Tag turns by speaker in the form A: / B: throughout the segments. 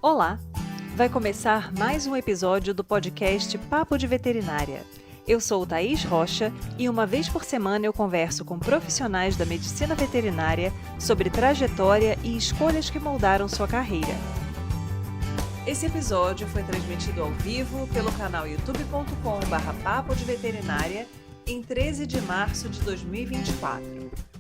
A: Olá! Vai começar mais um episódio do podcast Papo de Veterinária. Eu sou Thaís Rocha e uma vez por semana eu converso com profissionais da medicina veterinária sobre trajetória e escolhas que moldaram sua carreira. Esse episódio foi transmitido ao vivo pelo canal youtube.com/papo de veterinária em 13 de março de 2024.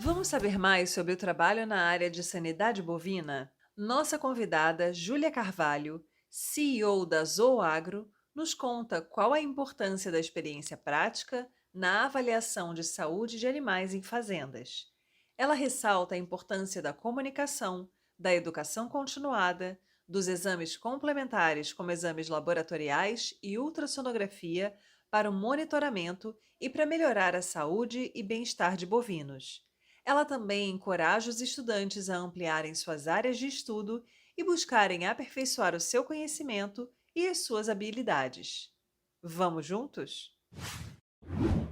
A: Vamos saber mais sobre o trabalho na área de sanidade bovina? Nossa convidada, Júlia Carvalho, CEO da Zooagro, nos conta qual a importância da experiência prática na avaliação de saúde de animais em fazendas. Ela ressalta a importância da comunicação, da educação continuada, dos exames complementares como exames laboratoriais e ultrassonografia para o monitoramento e para melhorar a saúde e bem-estar de bovinos. Ela também encoraja os estudantes a ampliarem suas áreas de estudo e buscarem aperfeiçoar o seu conhecimento e as suas habilidades. Vamos juntos?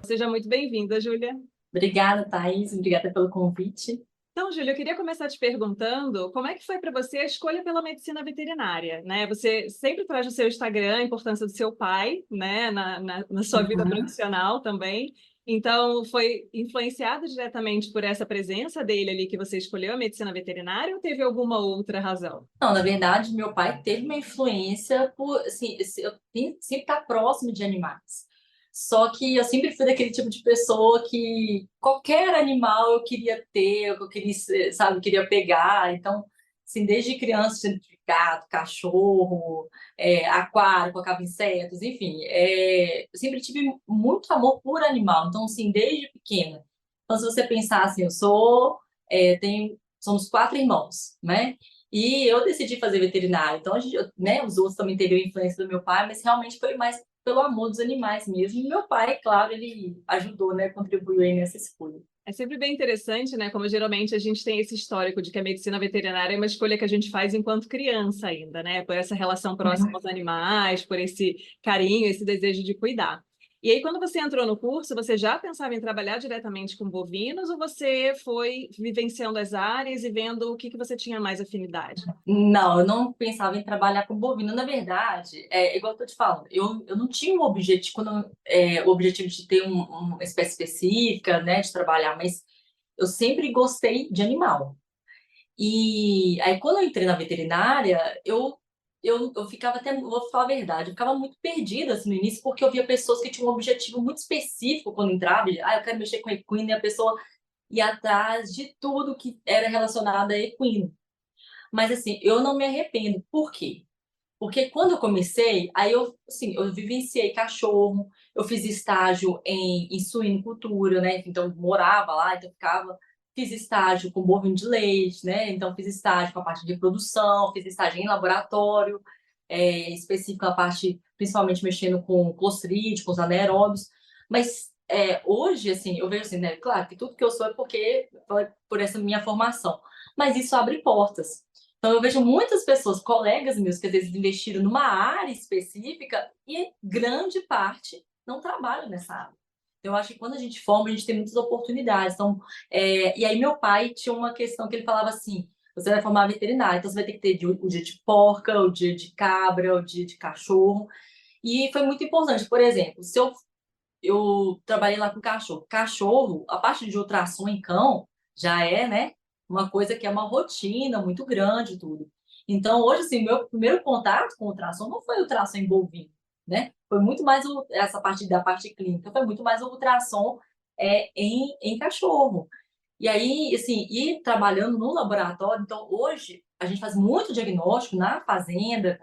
A: Seja muito bem-vinda, Júlia.
B: Obrigada, Thaís. Obrigada pelo convite.
A: Então, Júlia, eu queria começar te perguntando como é que foi para você a escolha pela medicina veterinária, né? Você sempre traz no seu Instagram a importância do seu pai, né, na sua vida profissional também. Então, foi influenciado diretamente por essa presença dele ali que você escolheu a medicina veterinária ou teve alguma outra razão?
B: Não, na verdade, meu pai teve uma influência por, assim, eu sempre estar próximo de animais. Só que eu sempre fui daquele tipo de pessoa que qualquer animal eu queria ter, eu queria, sabe, queria pegar. Então, assim, desde criança, sempre tive gato, cachorro, aquário, colocava insetos, enfim. Eu sempre tive muito amor por animal. Então, assim, desde pequena. Então, se você pensar assim, somos 4 irmãos, né? E eu decidi fazer veterinário. Então, né, os outros também teve a influência do meu pai, mas realmente foi mais pelo amor dos animais mesmo. E meu pai, claro, ele ajudou, né, contribuiu aí nessa escolha.
A: É sempre bem interessante, né? Como geralmente a gente tem esse histórico de que a medicina veterinária é uma escolha que a gente faz enquanto criança ainda, né? Por essa relação próxima aos animais, por esse carinho, esse desejo de cuidar. E aí, quando você entrou no curso, você já pensava em trabalhar diretamente com bovinos ou você foi vivenciando as áreas e vendo o que você tinha mais afinidade?
B: Não, eu não pensava em trabalhar com bovino. Na verdade, igual eu tô te falando, eu não tinha um objetivo, o objetivo de ter uma espécie específica, né, de trabalhar, mas eu sempre gostei de animal. E aí, quando eu entrei na veterinária, eu ficava até, vou falar a verdade, eu ficava muito perdida assim, no início, porque eu via pessoas que tinham um objetivo muito específico quando entrava. Eu quero mexer com equino, e a pessoa ia atrás de tudo que era relacionado a equino. Mas assim, eu não me arrependo. Por quê? Porque quando eu comecei, aí eu vivenciei cachorro, eu fiz estágio em suinocultura, né? Então, eu morava lá, então eu ficava. Fiz estágio com bovino de leite, né? Então, fiz estágio com a parte de reprodução, fiz estágio em laboratório, específico na parte, principalmente mexendo com clostridium, com os anaeróbios. Mas hoje, assim, eu vejo assim, né? Claro que tudo que eu sou é porque foi por essa minha formação. Mas isso abre portas. Então, eu vejo muitas pessoas, colegas meus, que às vezes investiram numa área específica e grande parte não trabalham nessa área. Eu acho que quando a gente forma, a gente tem muitas oportunidades. Então, e aí meu pai tinha uma questão que ele falava assim: você vai formar veterinário, então você vai ter que ter o dia de porca, o dia de cabra, o dia de cachorro. E foi muito importante. Por exemplo, se eu trabalhei lá com cachorro. Cachorro, a parte de ultrassom em cão já é, né, uma coisa que é uma rotina muito grande e tudo. Então, hoje, assim, meu primeiro contato com ultrassom não foi ultrassom em bovino, né? Foi muito mais essa parte da parte clínica, foi muito mais o ultrassom em cachorro. E aí, assim, ir trabalhando no laboratório, então hoje a gente faz muito diagnóstico na fazenda,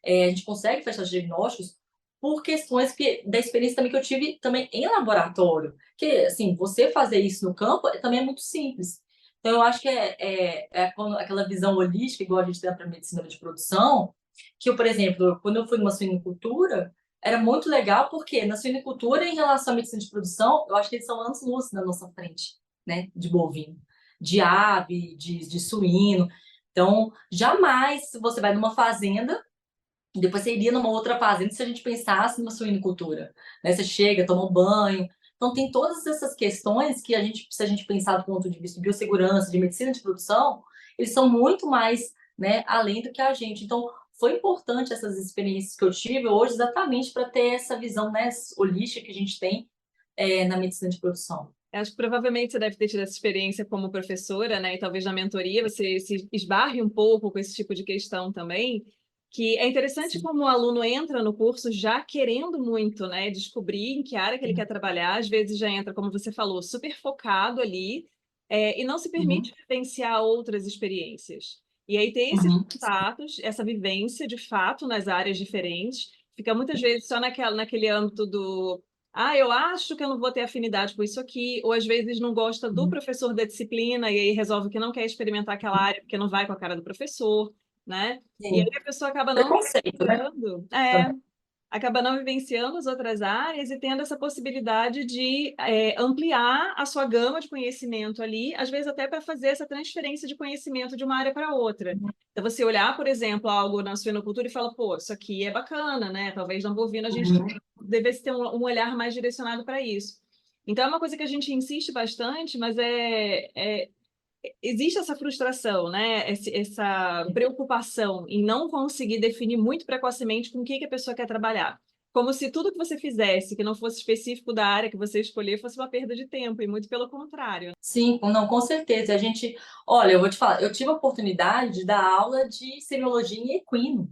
B: a gente consegue fechar os diagnósticos por questões da experiência também que eu tive também em laboratório. Que, assim, você fazer isso no campo também é muito simples. Então, eu acho que aquela visão holística, igual a gente tem para a medicina de produção, que eu, por exemplo, quando eu fui numa suinocultura, era muito legal, porque na suinocultura, em relação à medicina de produção, eu acho que eles são anos-luz na nossa frente, né, de bovino, de ave, de suíno. Então, jamais você vai numa fazenda Depois você iria numa outra fazenda se a gente pensasse numa suinocultura, né? Você chega, toma um banho. Então, tem todas essas questões que a gente, se a gente pensar do ponto de vista de biossegurança, de medicina de produção, eles são muito mais, né, além do que a gente. Então, foi importante essas experiências que eu tive hoje exatamente para ter essa visão, né, holística que a gente tem na medicina de produção.
A: Acho que provavelmente você deve ter tido essa experiência como professora, né? E talvez na mentoria você se esbarre um pouco com esse tipo de questão também, que é interessante
B: Sim.
A: como o aluno entra no curso já querendo muito, né? Descobrir em que área que ele quer trabalhar, às vezes já entra, como você falou, super focado ali, e não se permite
B: Uhum,
A: vivenciar outras experiências. E aí ter esses
B: uhum,
A: contatos, essa vivência de fato nas áreas diferentes, fica muitas vezes só naquele âmbito do eu acho que eu não vou ter afinidade com isso aqui, ou às vezes não gosta do
B: uhum,
A: professor da disciplina e aí resolve que não quer experimentar aquela área porque não vai com a cara do professor, né? E aí
B: sim.
A: a pessoa acaba não
B: Preconceito, né?
A: vivenciando,
B: Também.
A: acaba não vivenciando as outras áreas e tendo essa possibilidade de ampliar a sua gama de conhecimento ali, às vezes até para fazer essa transferência de conhecimento de uma área para outra. Então, você olhar, por exemplo, algo na suinocultura e falar, pô, isso aqui é bacana, né? Talvez na bovina a gente
B: Uhum.
A: devesse ter um olhar mais direcionado para isso. Então, é uma coisa que a gente insiste bastante, mas existe essa frustração, né? Essa preocupação em não conseguir definir muito precocemente com o que que a pessoa quer trabalhar. Como se tudo que você fizesse, que não fosse específico da área que você escolher, fosse uma perda de tempo, e muito pelo contrário.
B: Sim, não, com certeza. A gente, olha, eu vou te falar, eu tive a oportunidade de dar aula de semiologia em equino.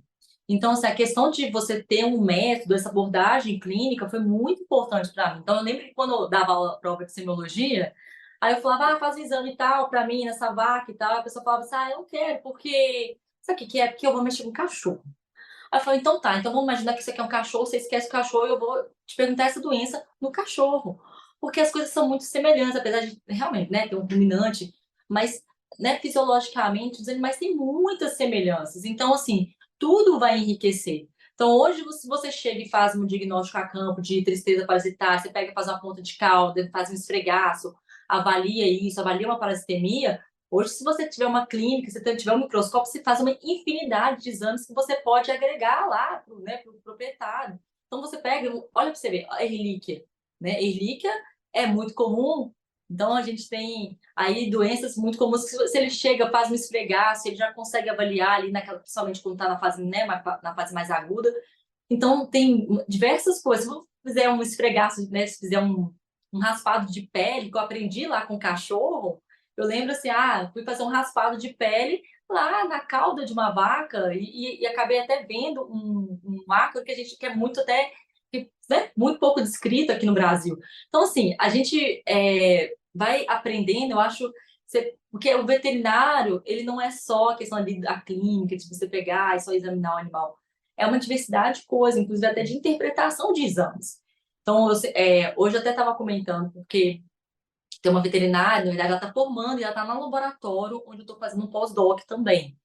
B: Então, assim, a questão de você ter um método, essa abordagem clínica foi muito importante para mim. Então, eu lembro que quando eu dava aula, prova de semiologia, aí eu falava, faz um exame e tal para mim, nessa vaca e tal. A pessoa falava assim, eu não quero, porque. Sabe o que que é? Porque eu vou mexer com cachorro. Aí eu falei, então tá, então vamos imaginar que isso aqui é um cachorro, você esquece o cachorro e eu vou te perguntar essa doença no cachorro. Porque as coisas são muito semelhantes, apesar de realmente, né, ter um ruminante, mas, né, fisiologicamente, os animais têm muitas semelhanças. Então, assim, tudo vai enriquecer. Então, hoje, se você chega e faz um diagnóstico a campo de tristeza parasitária, você pega e faz uma ponta de cauda, faz um esfregaço, avalia isso, avalia uma parasitemia. Hoje, se você tiver uma clínica, se você tiver um microscópio, você faz uma infinidade de exames que você pode agregar lá para o, né, pro proprietário. Então, você pega, olha para você ver, a relíquia, né? Erlíquia é muito comum, então a gente tem aí doenças muito comuns que se ele chega, faz um esfregaço, ele já consegue avaliar ali, naquela, principalmente quando está na fase, né, na fase mais aguda. Então, tem diversas coisas. Se eu fizer um esfregaço, né, se fizer um raspado de pele, que eu aprendi lá com o cachorro, eu lembro assim, fui fazer um raspado de pele lá na cauda de uma vaca e acabei até vendo um ácaro que a gente quer muito até, né, muito pouco descrito aqui no Brasil. Então, assim, a gente vai aprendendo, eu acho, porque o veterinário, ele não é só a questão ali da clínica, de você pegar e só examinar o animal. É uma diversidade de coisas, inclusive até de interpretação de exames. Então, hoje eu até estava comentando, porque tem uma veterinária, na verdade, ela está formando e ela está no laboratório onde eu estou fazendo um pós-doc também.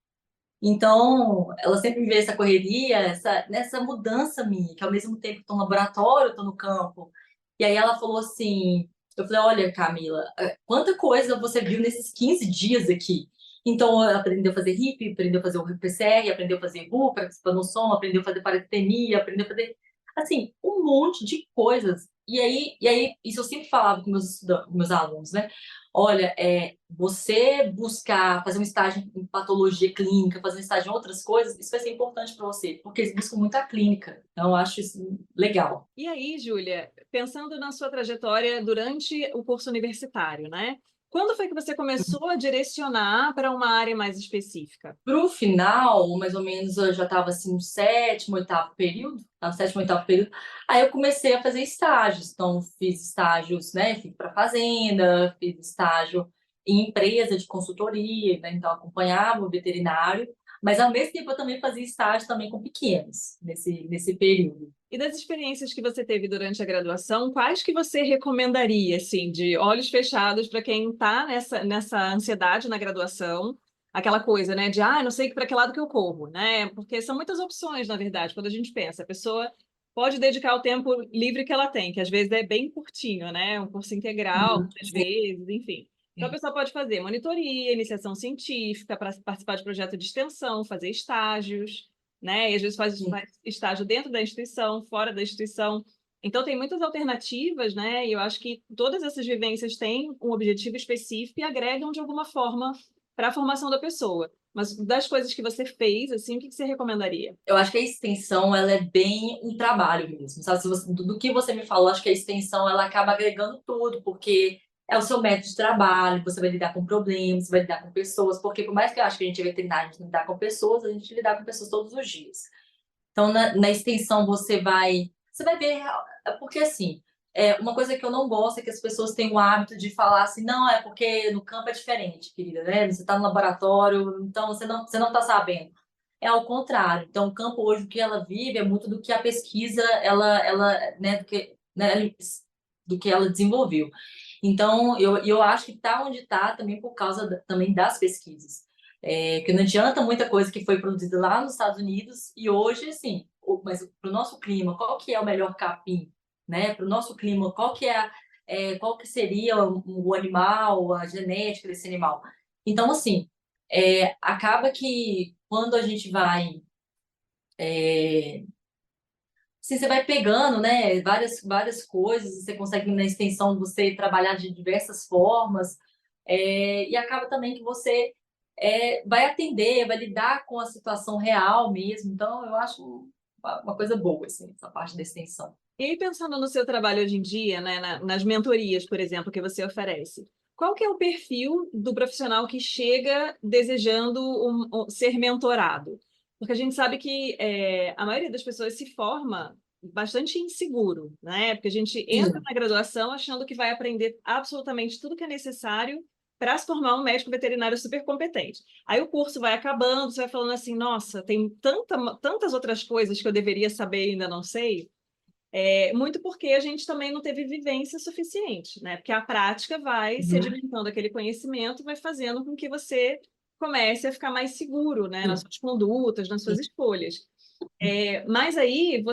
B: Então, ela sempre me vê essa correria, nessa mudança minha, que ao mesmo tempo estou no laboratório, estou no campo. E aí ela falou assim, eu falei, olha, Camila, quanta coisa você viu nesses 15 dias aqui. Então, ela aprendeu a fazer HIP, aprendeu a fazer o PCR, aprendeu a fazer RU, parasipanosoma, aprendeu a fazer parasitemia, aprendeu a fazer, assim, um monte de coisas. E aí isso eu sempre falava com meus estudantes, com meus alunos, né? Olha, você buscar fazer um estágio em patologia clínica, fazer um estágio em outras coisas, isso vai ser importante para você, porque eles buscam muito a clínica. Então, eu acho isso legal.
A: E aí, Júlia, pensando na sua trajetória durante o curso universitário, né? Quando foi que você começou a direcionar para uma área mais específica?
B: Para o final, mais ou menos, eu já estava assim no sétimo, oitavo período, no sétimo, oitavo período, aí eu comecei a fazer estágios. Então, fiz estágios, né? Fui para fazenda, fiz estágio em empresa de consultoria, né? Então, acompanhava o veterinário, mas ao mesmo tempo eu também fazia estágio também com pequenos, nesse período.
A: E das experiências que você teve durante a graduação, quais que você recomendaria, assim, de olhos fechados para quem está nessa ansiedade na graduação? Aquela coisa, né, de, não sei para que lado que eu corro, né? Porque são muitas opções, na verdade, quando a gente pensa. A pessoa pode dedicar o tempo livre que ela tem, que às vezes é bem curtinho, né? Um curso integral,
B: Uhum,
A: às
B: sim,
A: vezes, enfim. Então, a
B: sim.
A: pessoa pode fazer monitoria, iniciação científica, para participar de projeto de extensão, fazer estágios.
C: né? E às vezes
B: Sim.
C: faz estágio dentro da instituição, fora da instituição. Então, tem muitas alternativas, né? E eu acho que todas essas vivências têm um objetivo específico e agregam de alguma forma para a formação da pessoa. Mas das coisas que você fez, assim, o que você recomendaria?
B: Eu acho que a extensão, ela é bem um trabalho mesmo, sabe? Do que você me falou, acho que a extensão, ela acaba agregando tudo, porque é o seu método de trabalho, você vai lidar com problemas, você vai lidar com pessoas, porque por mais que eu acho que a gente é veterinário, a gente lidar com pessoas, a gente lidar com pessoas todos os dias. Então, na extensão, você vai ver, porque assim, uma coisa que eu não gosto é que as pessoas têm o hábito de falar assim, não, é porque no campo é diferente, querida, né? Você está no laboratório, então você não está sabendo. É ao contrário. Então, o campo hoje, o que ela vive é muito do que a pesquisa, né, do que ela desenvolveu. Então, eu acho que está onde está também por causa também das pesquisas. Porque não adianta muita coisa que foi produzida lá nos Estados Unidos e hoje, assim, mas para o nosso clima, qual que é o melhor capim, né? Para o nosso clima, qual que seria o animal, a genética desse animal? Então, assim, acaba que quando a gente vai, assim, você vai pegando, né, várias coisas, você consegue na extensão você trabalhar de diversas formas, e acaba também que você vai atender, vai lidar com a situação real mesmo. Então, eu acho uma coisa boa, assim, essa parte da extensão.
C: E aí, pensando no seu trabalho hoje em dia, né, nas mentorias, por exemplo, que você oferece, qual que é o perfil do profissional que chega desejando ser mentorado? Porque a gente sabe que a maioria das pessoas se forma bastante inseguro, né? Porque a gente entra
B: Sim.
C: na graduação achando que vai aprender absolutamente tudo que é necessário para se formar um médico veterinário super competente. Aí o curso vai acabando, você vai falando assim, nossa, tem tantas outras coisas que eu deveria saber e ainda não sei. Muito porque a gente também não teve vivência suficiente, né? Porque a prática vai
B: Uhum.
C: sedimentando aquele conhecimento, vai fazendo com que você comece a ficar mais seguro, né? Nas
B: Sim.
C: suas condutas, nas
B: Sim.
C: suas escolhas. Mas aí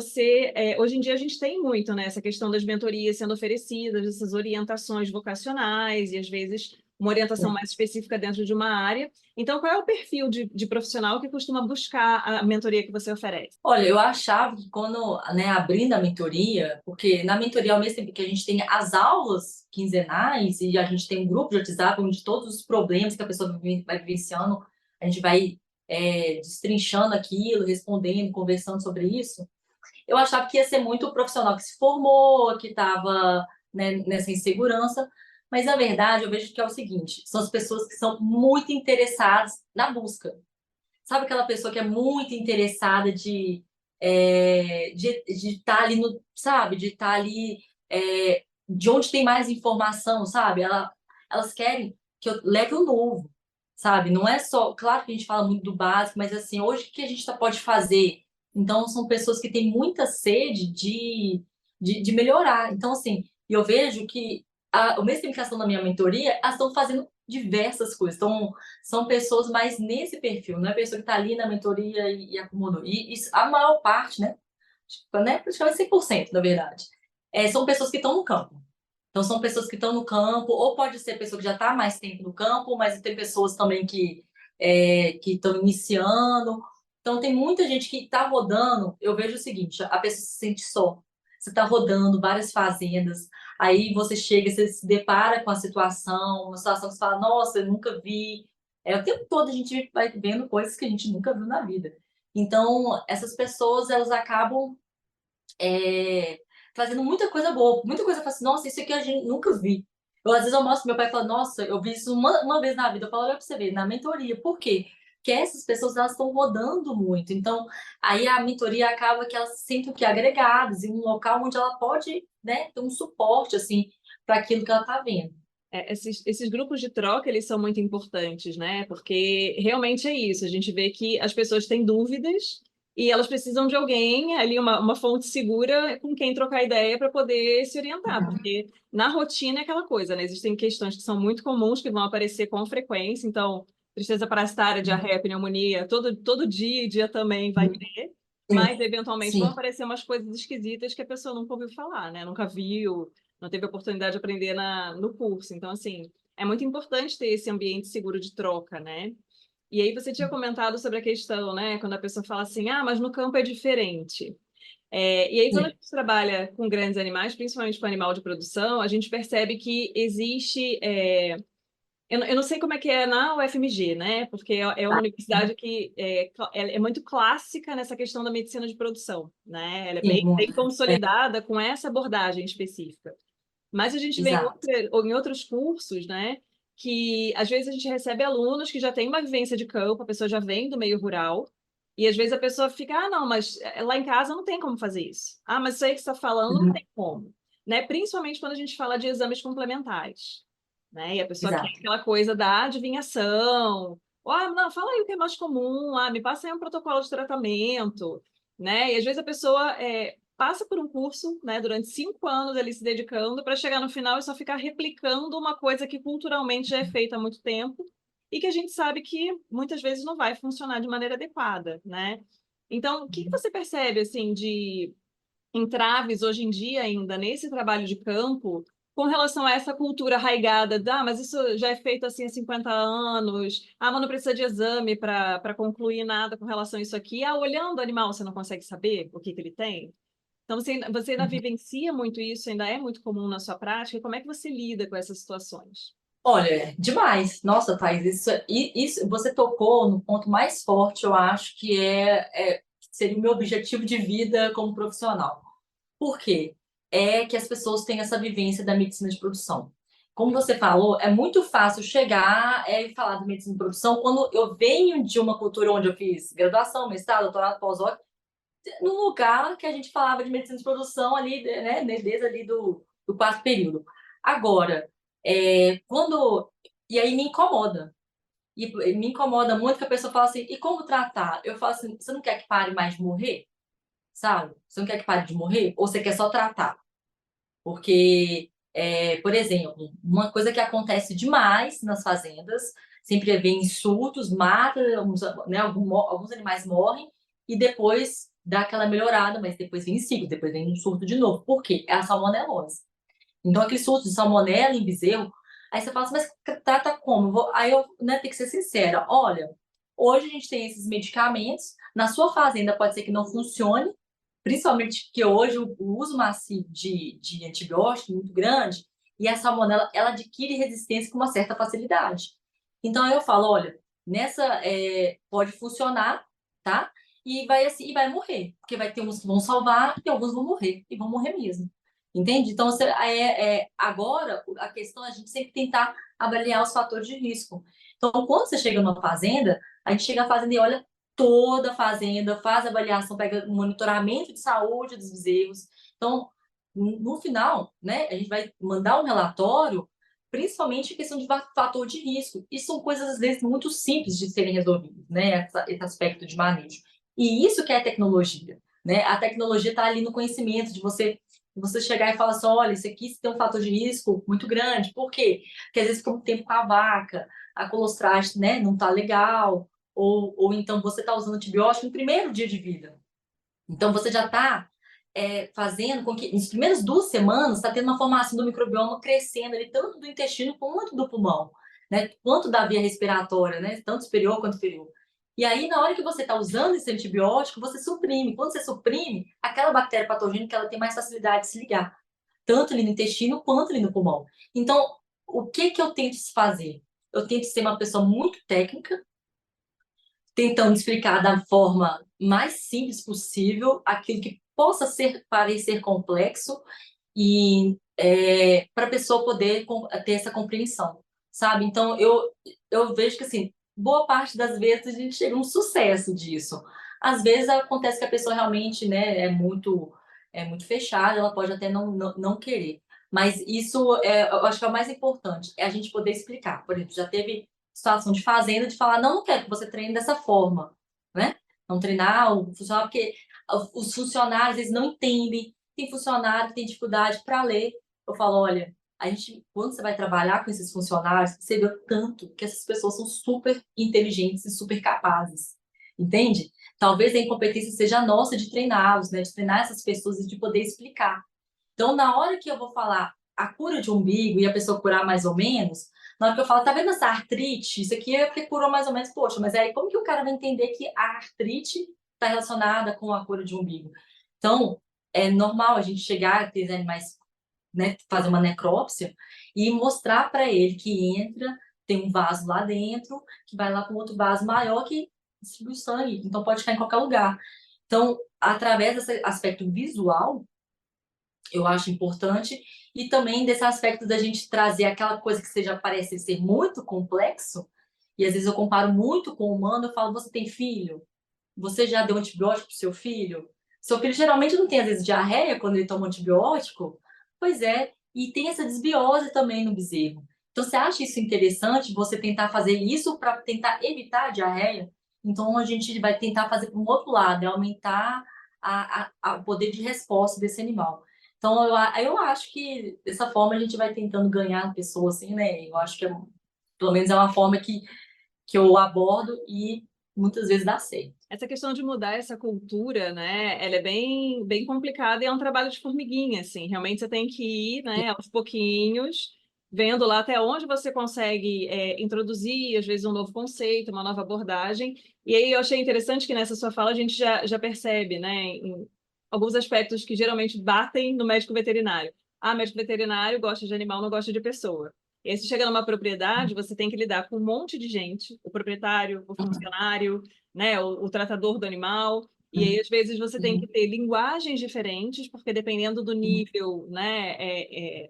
C: hoje em dia a gente tem muito, né, essa questão das mentorias sendo oferecidas, essas orientações vocacionais e às vezes uma orientação mais específica dentro de uma área. Então, qual é o perfil de profissional que costuma buscar a mentoria que você oferece?
B: Olha, eu achava que quando, né, abrindo a mentoria, porque na mentoria, ao mesmo tempo que a gente tem as aulas quinzenais e a gente tem um grupo de WhatsApp onde todos os problemas que a pessoa vai vivenciando, a gente vai destrinchando aquilo, respondendo, conversando sobre isso. Eu achava que ia ser muito o profissional que se formou, que estava, né, nessa insegurança, mas na verdade eu vejo que é o seguinte: são as pessoas que são muito interessadas na busca. Sabe aquela pessoa que é muito interessada de estar ali no, sabe, de estar ali, de onde tem mais informação, sabe? Elas querem que eu leve o novo, sabe? Não é só, claro que a gente fala muito do básico, mas assim, hoje o que a gente pode fazer? Então, são pessoas que têm muita sede de melhorar. Então, assim, eu vejo que o mesmo tempo que elas estão na minha mentoria, elas estão fazendo diversas coisas. Então, são pessoas mais nesse perfil, não é pessoa que está ali na mentoria e acomodou. E isso, a maior parte, né? Tipo, né, praticamente 100%, na verdade. São pessoas que estão no campo. Então, são pessoas que estão no campo, ou pode ser pessoa que já está há mais tempo no campo, mas tem pessoas também que estão iniciando. Então, tem muita gente que está rodando. Eu vejo o seguinte: a pessoa se sente só. Você está rodando várias fazendas, aí você chega, você se depara com a situação, uma situação que você fala, nossa, eu nunca vi. O tempo todo a gente vai vendo coisas que a gente nunca viu na vida. Então, essas pessoas, elas acabam é, fazendo muita coisa boa, muita coisa. Eu falo assim, nossa, isso aqui a gente nunca vi. Às vezes eu mostro pro meu pai e falo, nossa, eu vi isso uma vez na vida. Eu falo, olha pra você ver, na mentoria. Por quê? Porque essas pessoas, elas estão rodando muito. Então, aí a mentoria acaba que elas se sentem o quê? Agregadas em um local onde ela pode, né, ter um suporte, assim, para aquilo que ela tá vendo.
C: Esses grupos de troca, eles são muito importantes, né? Porque realmente é isso, a gente vê que as pessoas têm dúvidas e elas precisam de alguém, ali uma fonte segura com quem trocar ideia para poder se orientar, porque na rotina é aquela coisa, né? Existem questões que são muito comuns, que vão aparecer com frequência, então tristeza parasitária, diarreia, pneumonia, todo dia e dia também vai ter,
B: Sim,
C: mas eventualmente vão
B: sim.
C: aparecer umas coisas esquisitas que a pessoa nunca ouviu falar, né? Nunca viu, não teve oportunidade de aprender no curso. Então, assim, é muito importante ter esse ambiente seguro de troca, né? E aí você tinha comentado sobre a questão, né? Quando a pessoa fala assim, ah, mas no campo é diferente. E aí, quando a
B: Sim.
C: gente trabalha com grandes animais, principalmente com animal de produção, a gente percebe que existe. Eu não sei como é que é na UFMG, né? Porque é uma universidade que é muito clássica nessa questão da medicina de produção, né? Ela é
B: Sim,
C: bem
B: muito. É,
C: consolidada com essa abordagem específica. Mas a gente vê
B: exato.
C: ou em outros cursos, né? Que às vezes a gente recebe alunos que já têm uma vivência de campo, a pessoa já vem do meio rural, e às vezes a pessoa fica, ah, não, mas lá em casa não tem como fazer isso. Ah, mas isso aí que você está falando não
B: Uhum,
C: tem como. Né? Principalmente quando a gente fala de exames complementares. Né? E a pessoa quer
B: exato.
C: aquela coisa da adivinhação. Ou, ah, não, fala aí o que é mais comum, ah, me passa aí um protocolo de tratamento. Né? E às vezes a pessoa passa por um curso, né, durante 5 anos ali se dedicando para chegar no final e só ficar replicando uma coisa que culturalmente já é feita há muito tempo e que a gente sabe que muitas vezes não vai funcionar de maneira adequada, né? Então, o que que você percebe assim de entraves hoje em dia ainda nesse trabalho de campo com relação a essa cultura arraigada da, mas isso já é feito assim há 50 anos, ah, mas não precisa de exame para concluir nada com relação a isso aqui, ah, olhando o animal você não consegue saber o que que ele tem? Então, você ainda vivencia muito isso, ainda é muito comum na sua prática? Como é que você lida com essas situações?
B: Olha, demais. Nossa, Thaís, isso você tocou no ponto mais forte, eu acho, que seria o meu objetivo de vida como profissional. Por quê? É que as pessoas têm essa vivência da medicina de produção. Como você falou, é muito fácil chegar e falar de medicina de produção quando eu venho de uma cultura onde eu fiz graduação, mestrado, doutorado, pós-doc, num lugar que a gente falava de medicina de produção ali, né, desde ali do quarto período. Agora, quando... E aí me incomoda. E me incomoda muito que a pessoa fala assim, e como tratar? Eu falo assim, você não quer que pare mais de morrer? Sabe? Você não quer que pare de morrer? Ou você quer só tratar? Porque, por exemplo, uma coisa que acontece demais nas fazendas, sempre vem surtos, mata, né, alguns animais morrem e depois dá aquela melhorada, mas depois vem ciclo, depois vem um surto de novo. Por quê? É a salmonelose. Então, aquele surto de salmonela em bezerro, aí você fala assim, mas trata como? Aí eu, né, tenho que ser sincera. Olha, hoje a gente tem esses medicamentos, na sua fazenda pode ser que não funcione, principalmente porque hoje o uso massivo de antibiótico é muito grande e a salmonela ela adquire resistência com uma certa facilidade. Então aí eu falo, olha, pode funcionar, tá? E vai assim, e vai morrer, porque vai ter uns que vão salvar e alguns vão morrer e vão morrer mesmo. Entende? Então, agora a questão é a gente sempre tentar avaliar os fatores de risco. Então, quando você chega numa fazenda, a gente chega na fazenda e olha toda a fazenda, faz avaliação, pega monitoramento de saúde dos bezerros. Então, no final, né, a gente vai mandar um relatório, principalmente em questão de fator de risco. E são coisas, às vezes, muito simples de serem resolvidas, né, esse aspecto de manejo. E isso que é tecnologia, né? A tecnologia está ali no conhecimento de você chegar e falar assim, olha, isso aqui tem um fator de risco muito grande. Por quê? Porque às vezes fica muito tempo com a vaca, a colostragem, né, não tá legal, ou então você está usando antibiótico no primeiro dia de vida. Então você já está fazendo com que, nas primeiras 2 semanas, está tendo uma formação do microbioma crescendo ali, tanto do intestino quanto do pulmão, né? Quanto da via respiratória, né? Tanto superior quanto inferior. E aí, na hora que você está usando esse antibiótico, você suprime. Quando você suprime, aquela bactéria patogênica ela tem mais facilidade de se ligar, tanto ali no intestino quanto ali no pulmão. Então, o que que eu tento fazer? Eu tento ser uma pessoa muito técnica, tentando explicar da forma mais simples possível aquilo que possa parecer complexo e para a pessoa poder ter essa compreensão, sabe? Então, eu vejo que, assim, boa parte das vezes a gente chega a um sucesso disso. Às vezes acontece que a pessoa realmente, né, é muito fechada, ela pode até não querer. Mas isso, eu acho que é o mais importante, é a gente poder explicar. Por exemplo, já teve situação de fazenda de falar, não quero que você treine dessa forma, né? Não treinar o funcionário, porque os funcionários, às vezes, não entendem. Tem funcionário que tem dificuldade para ler. Eu falo, olha, quando você vai trabalhar com esses funcionários, você vê o tanto que essas pessoas são super inteligentes e super capazes, entende? Talvez a incompetência seja nossa de treiná-los, né? De treinar essas pessoas e de poder explicar. Então, na hora que eu vou falar a cura de umbigo e a pessoa curar mais ou menos, Na hora que eu falo, tá vendo essa artrite? Isso aqui é porque curou mais ou menos, poxa, mas aí como que o cara vai entender que a artrite está relacionada com a cura de umbigo? Então, é normal a gente chegar a ter animais, né, fazer uma necrópsia e mostrar para ele que entra, tem um vaso lá dentro, que vai lá com outro vaso maior que distribui o sangue, então pode ficar em qualquer lugar. Então, através desse aspecto visual, eu acho importante, e também desse aspecto da gente trazer aquela coisa que seja parece ser muito complexo, e às vezes eu comparo muito com o humano, eu falo, você tem filho? Você já deu antibiótico pro seu filho? Seu filho geralmente não tem, às vezes, diarreia quando ele toma antibiótico? Pois é, e tem essa desbiose também no bezerro. Então, você acha isso interessante, você tentar fazer isso para tentar evitar a diarreia? Então, a gente vai tentar fazer para um outro lado, é aumentar o poder de resposta desse animal. Então, eu acho que dessa forma a gente vai tentando ganhar a pessoa, assim, né? Eu acho que pelo menos é uma forma que eu abordo e muitas vezes dá certo.
C: Essa questão de mudar essa cultura, né, ela é bem complicada e é um trabalho de formiguinha, assim. Realmente você tem que ir, né, aos pouquinhos, vendo lá até onde você consegue introduzir, às vezes, um novo conceito, uma nova abordagem. E aí eu achei interessante que nessa sua fala a gente já percebe, né, em alguns aspectos que geralmente batem no médico veterinário. Ah, médico veterinário gosta de animal, não gosta de pessoa. E aí, se chega numa propriedade, você tem que lidar com um monte de gente, o proprietário, o
B: Uhum,
C: funcionário, né, o tratador do animal, e aí
B: uhum,
C: às vezes você tem que
B: uhum,
C: ter linguagens diferentes, porque dependendo do
B: uhum,
C: nível, né,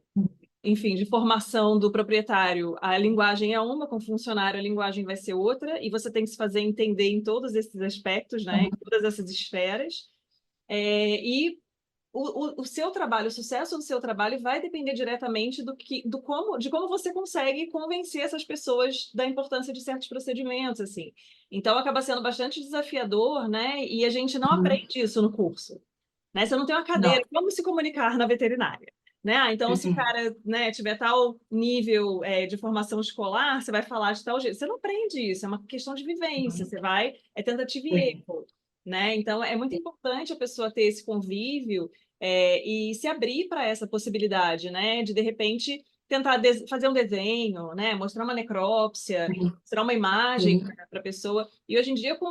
C: enfim, de formação do proprietário, a linguagem é uma, com o funcionário a linguagem vai ser outra, e você tem que se fazer entender em todos esses aspectos, né, em
B: uhum,
C: todas essas esferas, e o seu trabalho, o sucesso do seu trabalho vai depender diretamente de como você consegue convencer essas pessoas da importância de certos procedimentos, assim. Então, acaba sendo bastante desafiador, né? E a gente não
B: uhum.
C: aprende isso no curso, né? Você não tem uma
B: Não.
C: cadeira, como se comunicar na veterinária, né? Ah, então, se o
B: Uhum,
C: cara, né, tiver tal nível, de formação escolar, você vai falar de tal jeito. Você não aprende isso, é uma questão de vivência,
B: uhum,
C: você vai, é tentativa e
B: sim,
C: erro, né? Então, é muito
B: sim,
C: importante a pessoa ter esse convívio, e se abrir para essa possibilidade, né? De repente, tentar fazer um desenho, né? Mostrar uma necrópsia,
B: uhum,
C: mostrar uma imagem
B: sim,
C: para a pessoa. E hoje em dia, com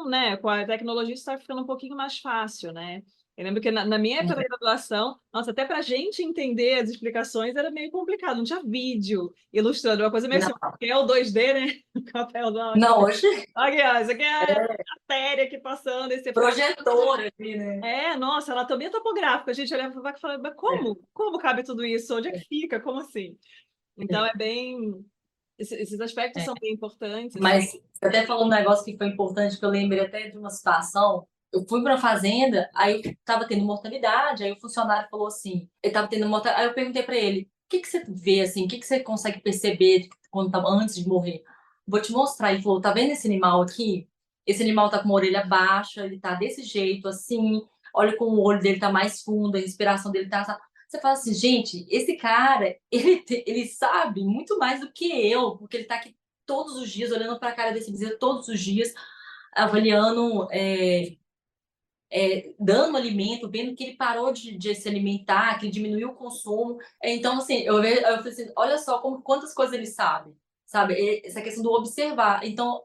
C: a tecnologia, isso está ficando um pouquinho mais fácil, né? Eu lembro que na minha época da
B: é.
C: graduação, nossa, até para a gente entender as explicações era meio complicado, não tinha vídeo ilustrando, uma coisa meio assim, um
B: Não,
C: papel 2D, né? Um papel
B: não, hoje
C: aqui, ó, isso aqui é a
B: é
C: matéria aqui passando, aí você faz.
B: projetor aqui, né?
C: Nossa, anatomia topográfica. A gente olhava para o vaca e falava, mas
B: É,
C: como? Como cabe tudo isso? Onde é que
B: é,
C: fica? Como assim? Então,
B: é,
C: é bem. Esses aspectos
B: é.
C: são bem importantes, assim.
B: Mas você até falou um negócio que foi importante, que eu lembrei até de uma situação. Eu fui para a fazenda, aí eu tava tendo mortalidade, aí o funcionário falou assim, ele tava tendo mortalidade, aí eu perguntei para ele, o que que você vê assim, o que que você consegue perceber quando tava antes de morrer? Vou te mostrar. Ele falou, tá vendo esse animal aqui? Esse animal tá com uma orelha baixa, ele tá desse jeito, assim, olha como o olho dele tá mais fundo, a respiração dele tá. Você fala assim, gente, esse cara, ele sabe muito mais do que eu, porque ele tá aqui todos os dias, olhando para a cara desse bezerro todos os dias, avaliando, dando alimento, vendo que ele parou de se alimentar, que ele diminuiu o consumo. Então, assim, eu falei assim, olha só quantas coisas ele sabe? Essa questão do observar. Então,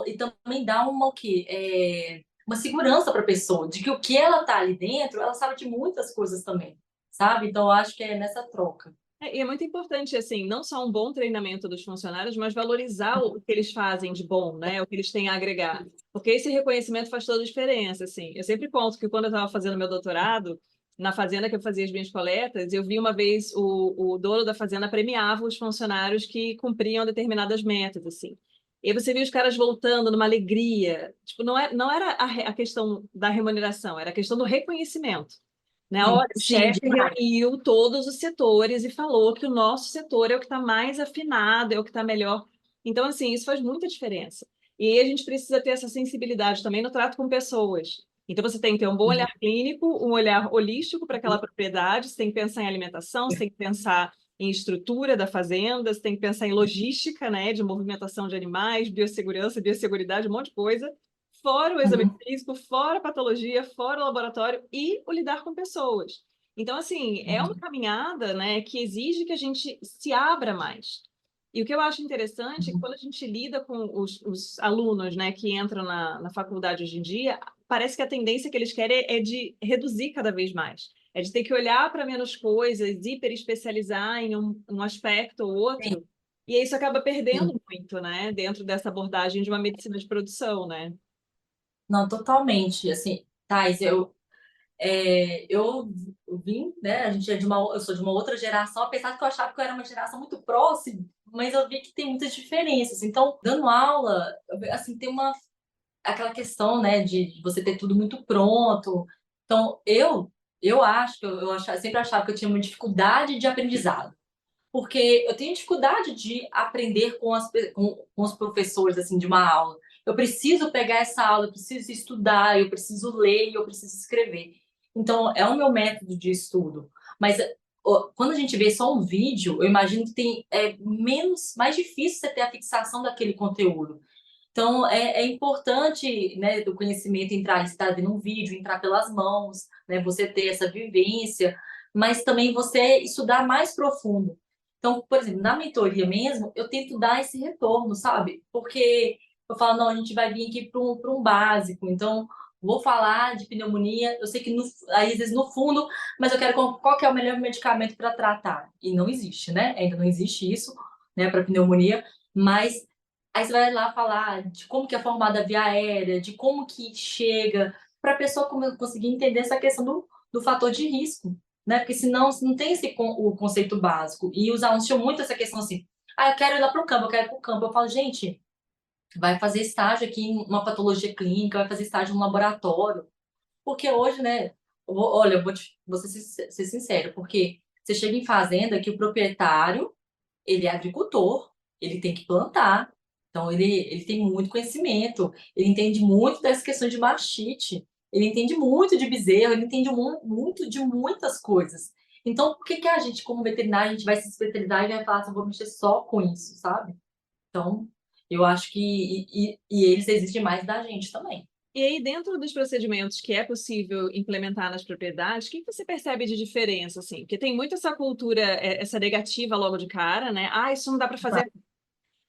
B: e também dá uma o quê? Uma segurança para a pessoa, de que o que ela tá ali dentro, ela sabe de muitas coisas também, sabe? Então, eu acho que é nessa troca.
C: E é muito importante, assim, não só um bom treinamento dos funcionários, mas valorizar o que eles fazem de bom, né? O que eles têm a agregar. Porque esse reconhecimento faz toda a diferença, assim. Eu sempre conto que quando eu estava fazendo meu doutorado, na fazenda que eu fazia as minhas coletas, eu vi uma vez o dono da fazenda premiava os funcionários que cumpriam determinadas metas, assim. E aí você via os caras voltando numa alegria. Tipo, não era a questão da remuneração, era a questão do reconhecimento, né? Olha,
B: Sim,
C: o
B: sim,
C: chefe
B: demais.
C: reuniu todos os setores e falou que o nosso setor é o que está mais afinado, é o que está melhor. Então, assim, isso faz muita diferença. E aí a gente precisa ter essa sensibilidade também no trato com pessoas. Então, você tem que ter um bom olhar clínico, um olhar holístico para aquela propriedade, você tem que pensar em alimentação, você tem que pensar em estrutura da fazenda, você tem que pensar em logística, né, de movimentação de animais, biossegurança, biosseguridade, um monte de coisa. Fora o exame
B: Uhum,
C: físico, fora a patologia, fora o laboratório e o lidar com pessoas. Então, assim, é uma
B: uhum,
C: caminhada, né, que exige que a gente se abra mais. E o que eu acho interessante é que
B: Uhum.
C: quando a gente lida com os alunos, né, que entram na faculdade hoje em dia, parece que a tendência que eles querem é de reduzir cada vez mais. É de ter que olhar para menos coisas, hiper especializar em um aspecto ou
B: Sim,
C: outro. E aí isso acaba perdendo
B: sim.
C: muito, né, dentro dessa abordagem de uma medicina de produção, né?
B: Não, totalmente. Assim, Thais, eu vim, né? A gente é eu sou de uma outra geração, apesar de que eu achava que eu era uma geração muito próxima, mas eu vi que tem muitas diferenças. Então, dando aula, assim, tem aquela questão, né, de você ter tudo muito pronto. Então, eu acho que sempre achava que eu tinha uma dificuldade de aprendizado, porque eu tenho dificuldade de aprender com os professores, assim, de uma aula. Eu preciso pegar essa aula, eu preciso estudar, eu preciso ler, eu preciso escrever. Então, é o meu método de estudo. Mas quando a gente vê só um vídeo, eu imagino que mais difícil você ter a fixação daquele conteúdo. Então, é importante, né, do conhecimento entrar, você está vendo um vídeo, entrar pelas mãos, né, você ter essa vivência, mas também você estudar mais profundo. Então, por exemplo, na mentoria mesmo, eu tento dar esse retorno, sabe? Porque eu falo, não, a gente vai vir aqui para um básico, então vou falar de pneumonia, eu sei que aí, às vezes no fundo, mas eu quero qual que é o melhor medicamento para tratar. E não existe, né? Ainda não existe isso, né, para pneumonia, mas aí você vai lá falar de como que é formada a via aérea, de como que chega, para a pessoa conseguir entender essa questão do fator de risco, né? Porque senão você não tem o conceito básico. E os alunos tinham muito essa questão assim, eu quero ir lá para o campo, eu quero ir para o campo. Eu falo, gente, vai fazer estágio aqui em uma patologia clínica, vai fazer estágio no laboratório. Porque hoje, né, olha, vou ser sincero, porque você chega em fazenda que o proprietário ele é agricultor, ele tem que plantar, então ele tem muito conhecimento, ele entende muito das questões de mastite, ele entende muito de bezerro, ele entende muito de muitas coisas. Então, por que que a gente, como veterinário, a gente vai se especializar e vai falar assim, eu vou mexer só com isso, sabe? Então, eu acho que e eles exigem mais da gente também.
C: E aí, dentro dos procedimentos que é possível implementar nas propriedades, o que você percebe de diferença, assim? Porque tem muito essa cultura, essa negativa logo de cara, né? Ah, isso não dá para fazer.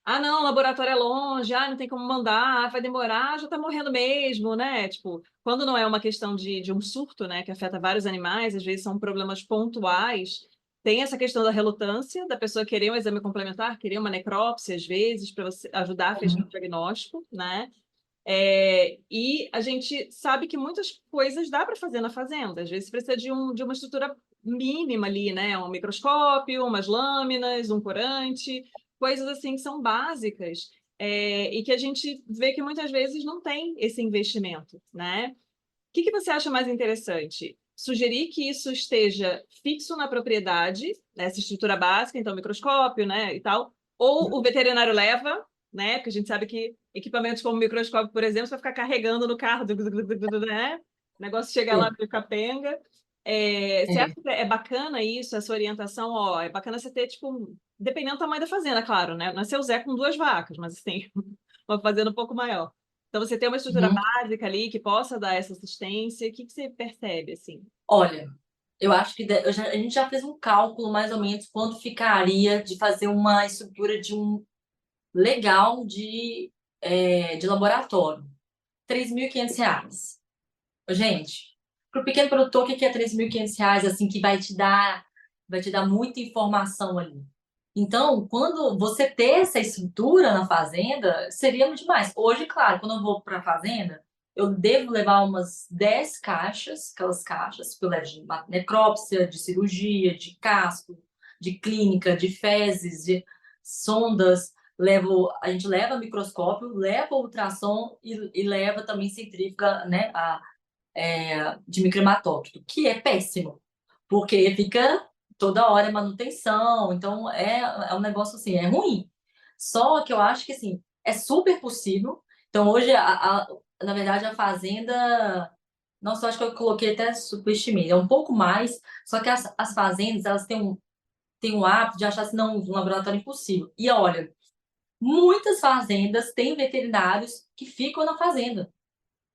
C: Ah, não, o laboratório é longe, ah, não tem como mandar, vai demorar, já tá morrendo mesmo, né? Tipo, quando não é uma questão de um surto, né, que afeta vários animais, às vezes são problemas pontuais, tem essa questão da relutância, da pessoa querer um exame complementar, querer uma necrópsia, às vezes, para você ajudar a fechar o
B: Uhum.
C: diagnóstico, né? E a gente sabe que muitas coisas dá para fazer na fazenda. Às vezes precisa de uma estrutura mínima ali, né? Um microscópio, umas lâminas, um corante, coisas assim que são básicas, e que a gente vê que muitas vezes não tem esse investimento, né? O que você acha mais interessante? Sugerir que isso esteja fixo na propriedade, nessa estrutura básica, então microscópio, né, e tal, ou o veterinário leva, né, porque a gente sabe que equipamentos como microscópio, por exemplo, você vai ficar carregando no carro, né, o negócio chega lá
B: Sim.
C: no capenga. Você acha
B: É.
C: que é bacana isso, essa orientação? Ó, é bacana você ter, tipo, dependendo do tamanho da fazenda, claro, né? Não é seu Zé com duas vacas, mas assim, uma fazenda um pouco maior. Então, você tem uma estrutura
B: Uhum.
C: básica ali que possa dar essa assistência. O que você percebe, assim?
B: Olha, eu acho que a gente já fez um cálculo mais ou menos quanto ficaria de fazer uma estrutura de um legal de laboratório. R$ 3.500. Gente, para o pequeno produtor, o que que é R$ 3.500, assim, que vai te dar muita informação ali. Então, quando você ter essa estrutura na fazenda, seria muito demais. Hoje, claro, quando eu vou para a fazenda, eu devo levar umas 10 caixas, aquelas caixas que eu levo de necrópsia, de cirurgia, de casco, de clínica, de fezes, de sondas. A gente leva microscópio, leva ultrassom e leva também centrífuga, né, de microhematócrito, que é péssimo, porque fica toda hora manutenção, então é um negócio assim, é ruim. Só que eu acho que assim, é super possível. Então hoje, na verdade, a fazenda. Nossa, eu acho que eu coloquei até subestimei, é um pouco mais, só que as fazendas, elas têm um hábito de achar assim, não, um laboratório impossível. E olha, muitas fazendas têm veterinários que ficam na fazenda.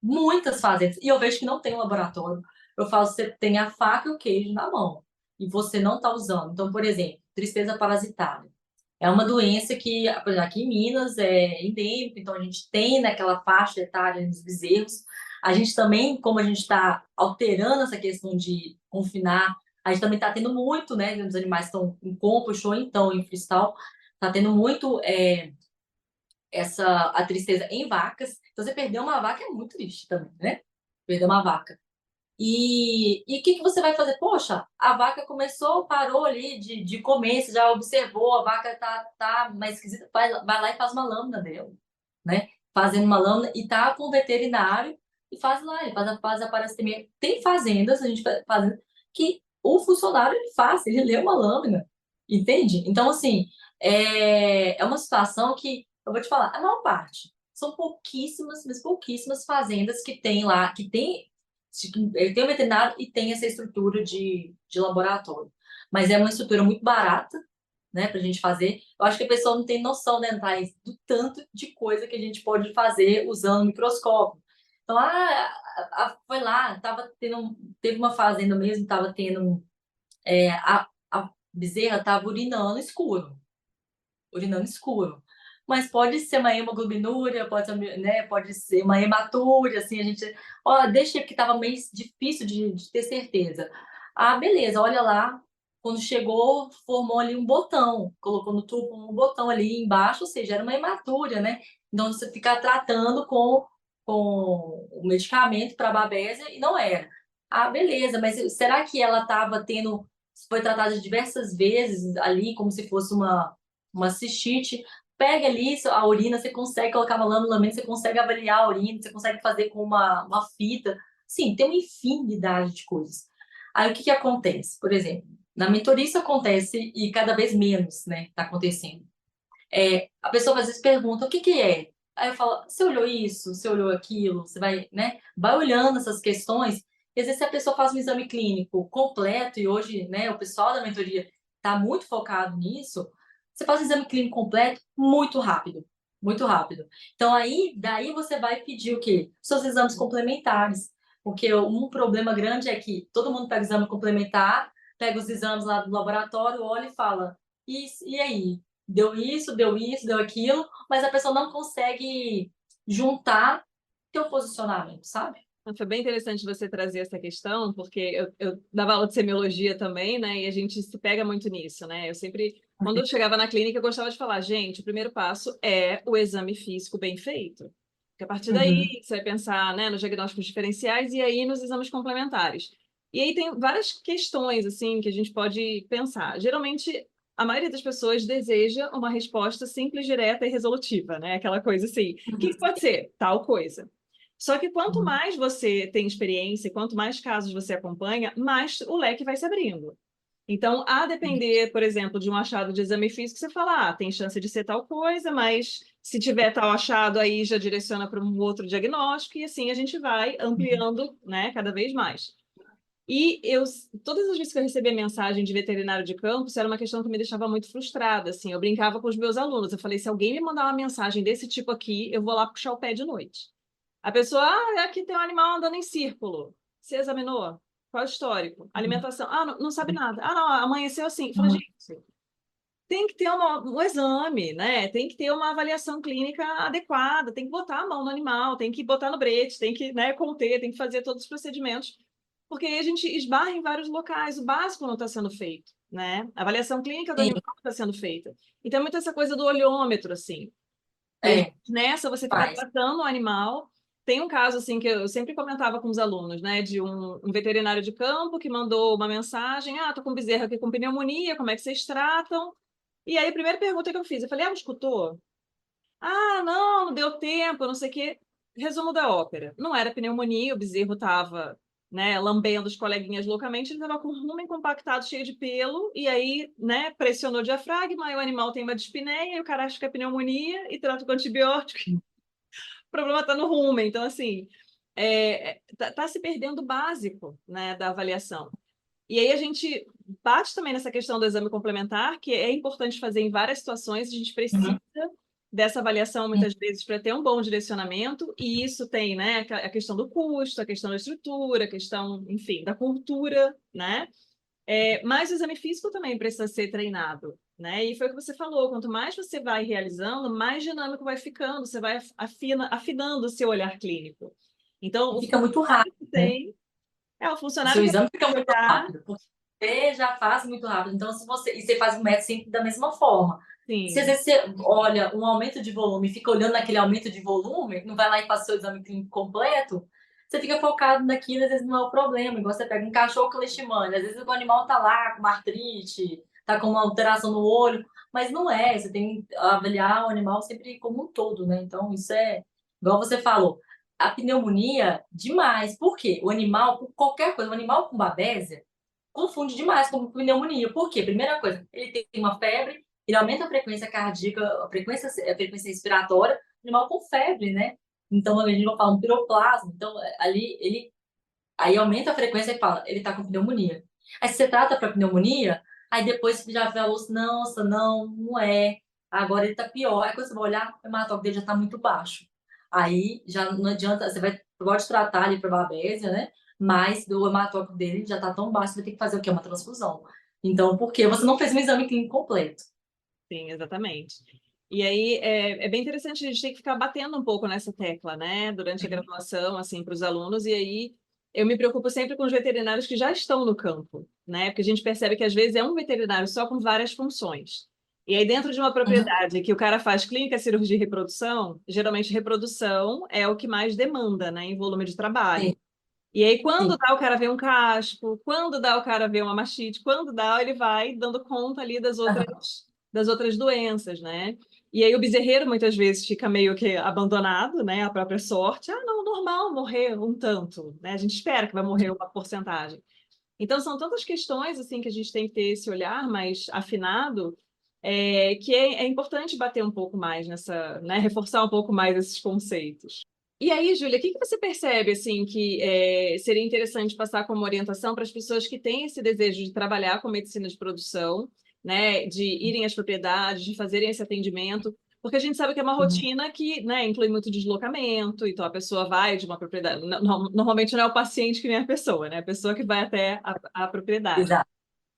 B: Muitas fazendas. E eu vejo que não tem um laboratório. Eu falo, você tem a faca e o queijo na mão. E você não está usando. Então, por exemplo, tristeza parasitária. É uma doença que, por exemplo, aqui em Minas é endêmica, então a gente tem naquela faixa etária dos bezerros. A gente também, como a gente está alterando essa questão de confinar, a gente também está tendo muito, né? Os animais estão em compost ou então em freestyle, está tendo muito a tristeza em vacas. Então, você perder uma vaca é muito triste também, né? Perder uma vaca. E o que você vai fazer? Poxa, a vaca começou, parou ali de comer, você já observou, a vaca tá mais esquisita, vai lá e faz uma lâmina dela, né? Fazendo uma lâmina e tá com o veterinário e faz lá, ele faz a parasitemia. Tem fazendas, a gente fazendo, que o funcionário ele faz, ele lê uma lâmina, entende? Então, assim, é uma situação que, eu vou te falar, a maior parte, são pouquíssimas, mas pouquíssimas fazendas que tem lá, que tem ele tem o veterinário e tem essa estrutura de laboratório. Mas é uma estrutura muito barata, né, para a gente fazer. Eu acho que a pessoa não tem noção, né, Thais, do tanto de coisa que a gente pode fazer usando o microscópio. Então, foi lá, teve uma fazenda mesmo, estava tendo, a bezerra estava urinando escuro. Mas pode ser uma hemoglobinúria, pode ser, né, pode ser uma hematúria, assim, a gente, ó, deixa que estava meio difícil de ter certeza. Ah, beleza, olha lá, quando chegou, formou ali um botão, colocou no tubo um botão ali embaixo, ou seja, era uma hematúria, né? Então você fica tratando com o medicamento para babésia e não era. Ah, beleza, mas será que ela estava tendo, foi tratada diversas vezes ali, como se fosse uma cistite? Pega ali a urina, você consegue colocar uma lâmina, você consegue avaliar a urina, você consegue fazer com uma fita. Sim, tem uma infinidade de coisas. Aí o que acontece? Por exemplo, na mentoria isso acontece e cada vez menos, né, tá acontecendo. A pessoa às vezes pergunta o que é? Aí eu falo, você olhou isso? Você olhou aquilo? Você vai, né, vai olhando essas questões. E às vezes se a pessoa faz um exame clínico completo, e hoje, né, o pessoal da mentoria está muito focado nisso, você faz um exame clínico completo muito rápido. Muito rápido. Então, daí você vai pedir o quê? Seus exames complementares. Porque um problema grande é que todo mundo pega o exame complementar, pega os exames lá do laboratório, olha e fala, e aí? Deu isso, deu aquilo, mas a pessoa não consegue juntar teu posicionamento, sabe?
C: Foi bem interessante você trazer essa questão, porque eu dava aula de semiologia também, né? E a gente se pega muito nisso, né? Eu sempre, quando eu chegava na clínica, eu gostava de falar, gente, o primeiro passo é o exame físico bem feito. Porque a partir
B: Uhum.
C: daí você vai pensar, né, nos diagnósticos diferenciais e aí nos exames complementares. E aí tem várias questões, assim, que a gente pode pensar. Geralmente, a maioria das pessoas deseja uma resposta simples, direta e resolutiva, né? Aquela coisa assim, o que pode ser? Tal coisa. Só que quanto
B: Uhum.
C: mais você tem experiência, quanto mais casos você acompanha, mais o leque vai se abrindo. Então, a depender, por exemplo, de um achado de exame físico, você fala, tem chance de ser tal coisa, mas se tiver tal achado, aí já direciona para um outro diagnóstico, e assim a gente vai ampliando, né, cada vez mais. E todas as vezes que eu recebia mensagem de veterinário de campo, isso era uma questão que me deixava muito frustrada, assim, eu brincava com os meus alunos, eu falei, se alguém me mandar uma mensagem desse tipo aqui, eu vou lá puxar o pé de noite. A pessoa, aqui tem um animal andando em círculo. Você examinou? Qual é o histórico? Alimentação? Não sabe nada. Não, amanheceu assim. Fala,
B: Uhum.
C: gente, tem que ter um exame, né? Tem que ter uma avaliação clínica adequada, tem que botar a mão no animal, tem que botar no brete, tem que, né, conter, tem que fazer todos os procedimentos, porque aí a gente esbarra em vários locais, o básico não está sendo feito, né? A avaliação clínica do
B: Sim,
C: animal não está sendo feita. Então, é muito essa coisa do olhômetro, assim. E aí,
B: é,
C: nessa, você fica
B: faz.
C: tratando o animal. Tem um caso, assim, que eu sempre comentava com os alunos, né, de um veterinário de campo que mandou uma mensagem, tô com bezerra aqui com pneumonia, como é que vocês tratam? E aí, a primeira pergunta que eu fiz, eu falei, escutou? Não deu tempo, não sei o quê. Resumo da ópera. Não era pneumonia, o bezerro estava, né, lambendo os coleguinhas loucamente, ele estava com o rumen compactado, cheio de pelo, e aí, né, pressionou o diafragma, aí o animal tem uma dispneia, e o cara acha que é pneumonia, e trata com antibiótico, o problema está no rumen. Então, assim, tá se perdendo o básico, né, da avaliação. E aí a gente bate também nessa questão do exame complementar, que é importante fazer em várias situações, a gente precisa
B: Uhum.
C: dessa avaliação muitas vezes para ter um bom direcionamento, e isso tem, né, a questão do custo, a questão da estrutura, a questão, enfim, da cultura, né? Mas o exame físico também precisa ser treinado, né? E foi o que você falou, quanto mais você vai realizando, mais dinâmico vai ficando, você vai afinando o seu olhar clínico. Então,
B: E
C: o
B: fica muito
C: funcionário
B: rápido,
C: que
B: né?
C: tem, o
B: O
C: funcionário
B: seu
C: que
B: exame fica
C: vai
B: muito
C: olhar,
B: rápido, porque você já faz muito rápido. Então, se você, e você faz o método sempre da mesma forma. Se às
C: sim,
B: vezes você olha um aumento de volume e fica olhando naquele aumento de volume, não vai lá e faz o seu exame clínico completo, você fica focado naquilo, às vezes não é o problema. Igual você pega um cachorro com leishmania, às vezes o animal tá lá com uma artrite, tá com uma alteração no olho, mas não é. Você tem que avaliar o animal sempre como um todo, né? Então, isso é, igual você falou, a pneumonia, demais. Por quê? O animal, por qualquer coisa, o animal com babésia, confunde demais com pneumonia. Por quê? Primeira coisa, ele tem uma febre, ele aumenta a frequência cardíaca, a frequência respiratória, o animal com febre, né? Então, a gente vai falar um piroplasma. Então, ali, ele aí aumenta a frequência e fala, ele tá com pneumonia. Aí, se você trata para pneumonia, aí depois você já falou assim, nossa, não, não é. Agora ele tá pior. Aí, quando você vai olhar, o hematócrito dele já tá muito baixo. Aí, já não adianta, pode tratar ali para babésia, né? Mas o hematócrito dele já tá tão baixo, você vai ter que fazer o quê? Uma transfusão. Então, por quê? Você não fez um exame clínico completo.
C: sim, exatamente. E aí é bem interessante, a gente tem que ficar batendo um pouco nessa tecla, né, durante a graduação, assim, para os alunos, e aí eu me preocupo sempre com os veterinários que já estão no campo, né, porque a gente percebe que às vezes é um veterinário só com várias funções. E aí, dentro de uma
B: Uhum.
C: propriedade que o cara faz clínica, cirurgia e reprodução, geralmente reprodução é o que mais demanda, né, em volume de
B: Sim,
C: trabalho. E aí, quando
B: sim.
C: dá, o cara vê um casco, quando dá, o cara vê uma mastite, quando dá, ele vai dando conta ali
B: Aham.
C: das outras doenças, né? E aí o bezerreiro muitas vezes fica meio que abandonado, né? A própria sorte. Ah, não, normal morrer um tanto, né? A gente espera que vai morrer uma porcentagem. Então, são tantas questões assim que a gente tem que ter esse olhar mais afinado, que é importante bater um pouco mais nessa, né? Reforçar um pouco mais esses conceitos. E aí, Júlia, o que que você percebe assim que seria interessante passar como orientação para as pessoas que têm esse desejo de trabalhar com medicina de produção, né, de irem às propriedades, de fazerem esse atendimento, porque a gente sabe que é uma
B: Uhum.
C: rotina que, né, inclui muito deslocamento, então a pessoa vai de uma propriedade, normalmente não é o paciente que vem a pessoa, né, a pessoa que vai até a propriedade.
B: Exato.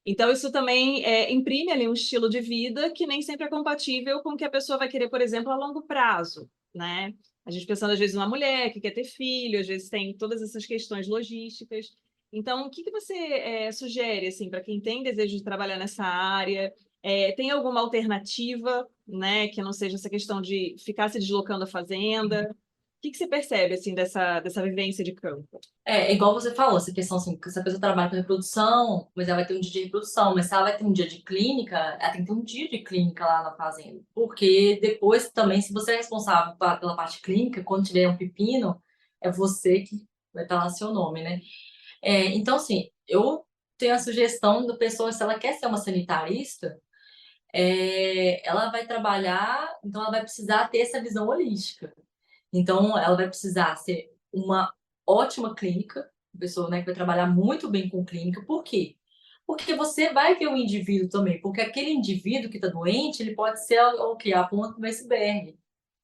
C: Então, isso também imprime ali um estilo de vida que nem sempre é compatível com o que a pessoa vai querer, por exemplo, a longo prazo, né? A gente pensando, às vezes, numa mulher que quer ter filho, às vezes tem todas essas questões logísticas. Então, o que que você sugere, assim, para quem tem desejo de trabalhar nessa área? Tem alguma alternativa, né, que não seja essa questão de ficar se deslocando à fazenda? O que que você percebe, assim, dessa vivência de campo?
B: É igual você falou, essa questão assim, que se a pessoa trabalha com reprodução, mas ela vai ter um dia de reprodução, mas se ela vai ter um dia de clínica, ela tem que ter um dia de clínica lá na fazenda. Porque depois também, se você é responsável pela parte clínica, quando tiver um pepino, é você que vai estar lá seu nome, né? Então, assim, eu tenho a sugestão da pessoa, se ela quer ser uma sanitarista, ela vai trabalhar, então ela vai precisar ter essa visão holística. Então, ela vai precisar ser uma ótima clínica, uma pessoa, né, que vai trabalhar muito bem com clínica. Por quê? Porque você vai ver o indivíduo também, porque aquele indivíduo que está doente, ele pode ser o quê? A ponta do iceberg.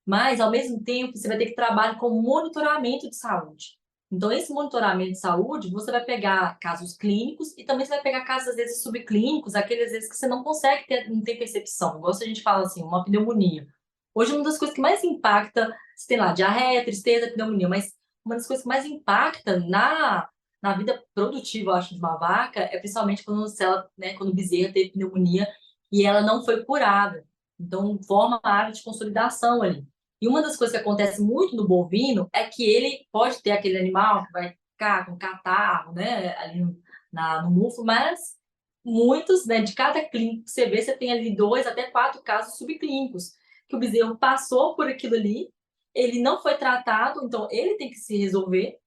B: Mas, ao mesmo tempo, você vai ter que trabalhar com monitoramento de saúde. Então, esse monitoramento de saúde, você vai pegar casos clínicos e também você vai pegar casos, às vezes, subclínicos, aqueles, às vezes, que você não consegue ter, não tem percepção. Igual se a gente fala assim, uma pneumonia. Hoje, uma das coisas que mais impacta, você tem lá diarreia, tristeza, pneumonia, mas uma das coisas que mais impacta na vida produtiva, eu acho, de uma vaca, é principalmente quando, se ela, né, quando o bezerro teve pneumonia e ela não foi curada. Então, forma a área de consolidação ali. E uma das coisas que acontece muito no bovino é que ele pode ter aquele animal que vai ficar com catarro, né, ali no mufo, mas muitos, né, de cada clínico que você vê, você tem ali 2 até 4 casos subclínicos, que o bezerro passou por aquilo ali, ele não foi tratado, então ele tem que se resolver,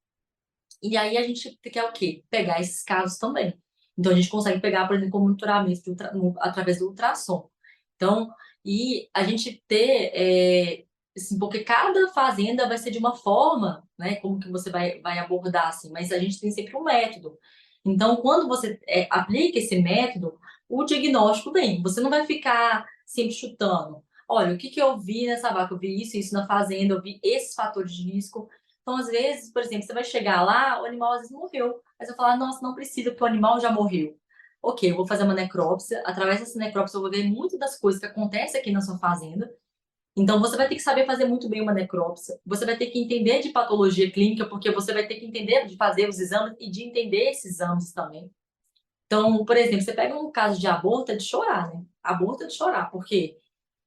B: e aí a gente quer o quê? Pegar esses casos também. Então a gente consegue pegar, por exemplo, com monitoramento através do ultrassom. Então, e a gente ter, assim, porque cada fazenda vai ser de uma forma, né? Como que você vai abordar, assim, mas a gente tem sempre um método. Então, quando você aplica esse método, o diagnóstico vem. Você não vai ficar sempre chutando. Olha, o que que eu vi nessa vaca? Eu vi isso na fazenda, eu vi esses fatores de risco. Então, às vezes, por exemplo, você vai chegar lá, o animal às vezes morreu. Aí você vai falar, nossa, não precisa, porque o animal já morreu. ok, eu vou fazer uma necrópsia, através dessa necrópsia eu vou ver muito das coisas que acontecem aqui na sua fazenda. Então, você vai ter que saber fazer muito bem uma necrópsia, você vai ter que entender de patologia clínica, porque você vai ter que entender de fazer os exames e de entender esses exames também. Então, por exemplo, você pega um caso de aborto, é de chorar, né? Aborto é de chorar, porque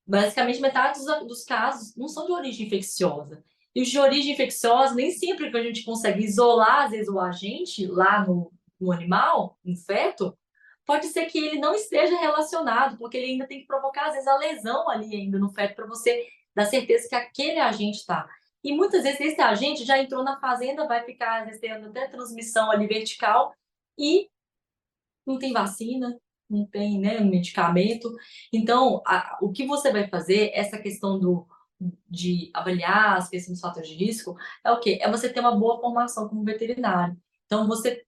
B: basicamente metade dos casos não são de origem infecciosa. E os de origem infecciosa, nem sempre que a gente consegue isolar, às vezes, o agente lá no animal, no feto, pode ser que ele não esteja relacionado, porque ele ainda tem que provocar, às vezes, a lesão ali ainda no feto para você dar certeza que aquele agente está. E muitas vezes esse agente já entrou na fazenda, vai ficar, às vezes, tendo até transmissão ali vertical e não tem vacina, não tem, né, medicamento. Então, o que você vai fazer, essa questão de avaliar as questões dos fatores de risco, é o quê? É você ter uma boa formação como veterinário. Então, você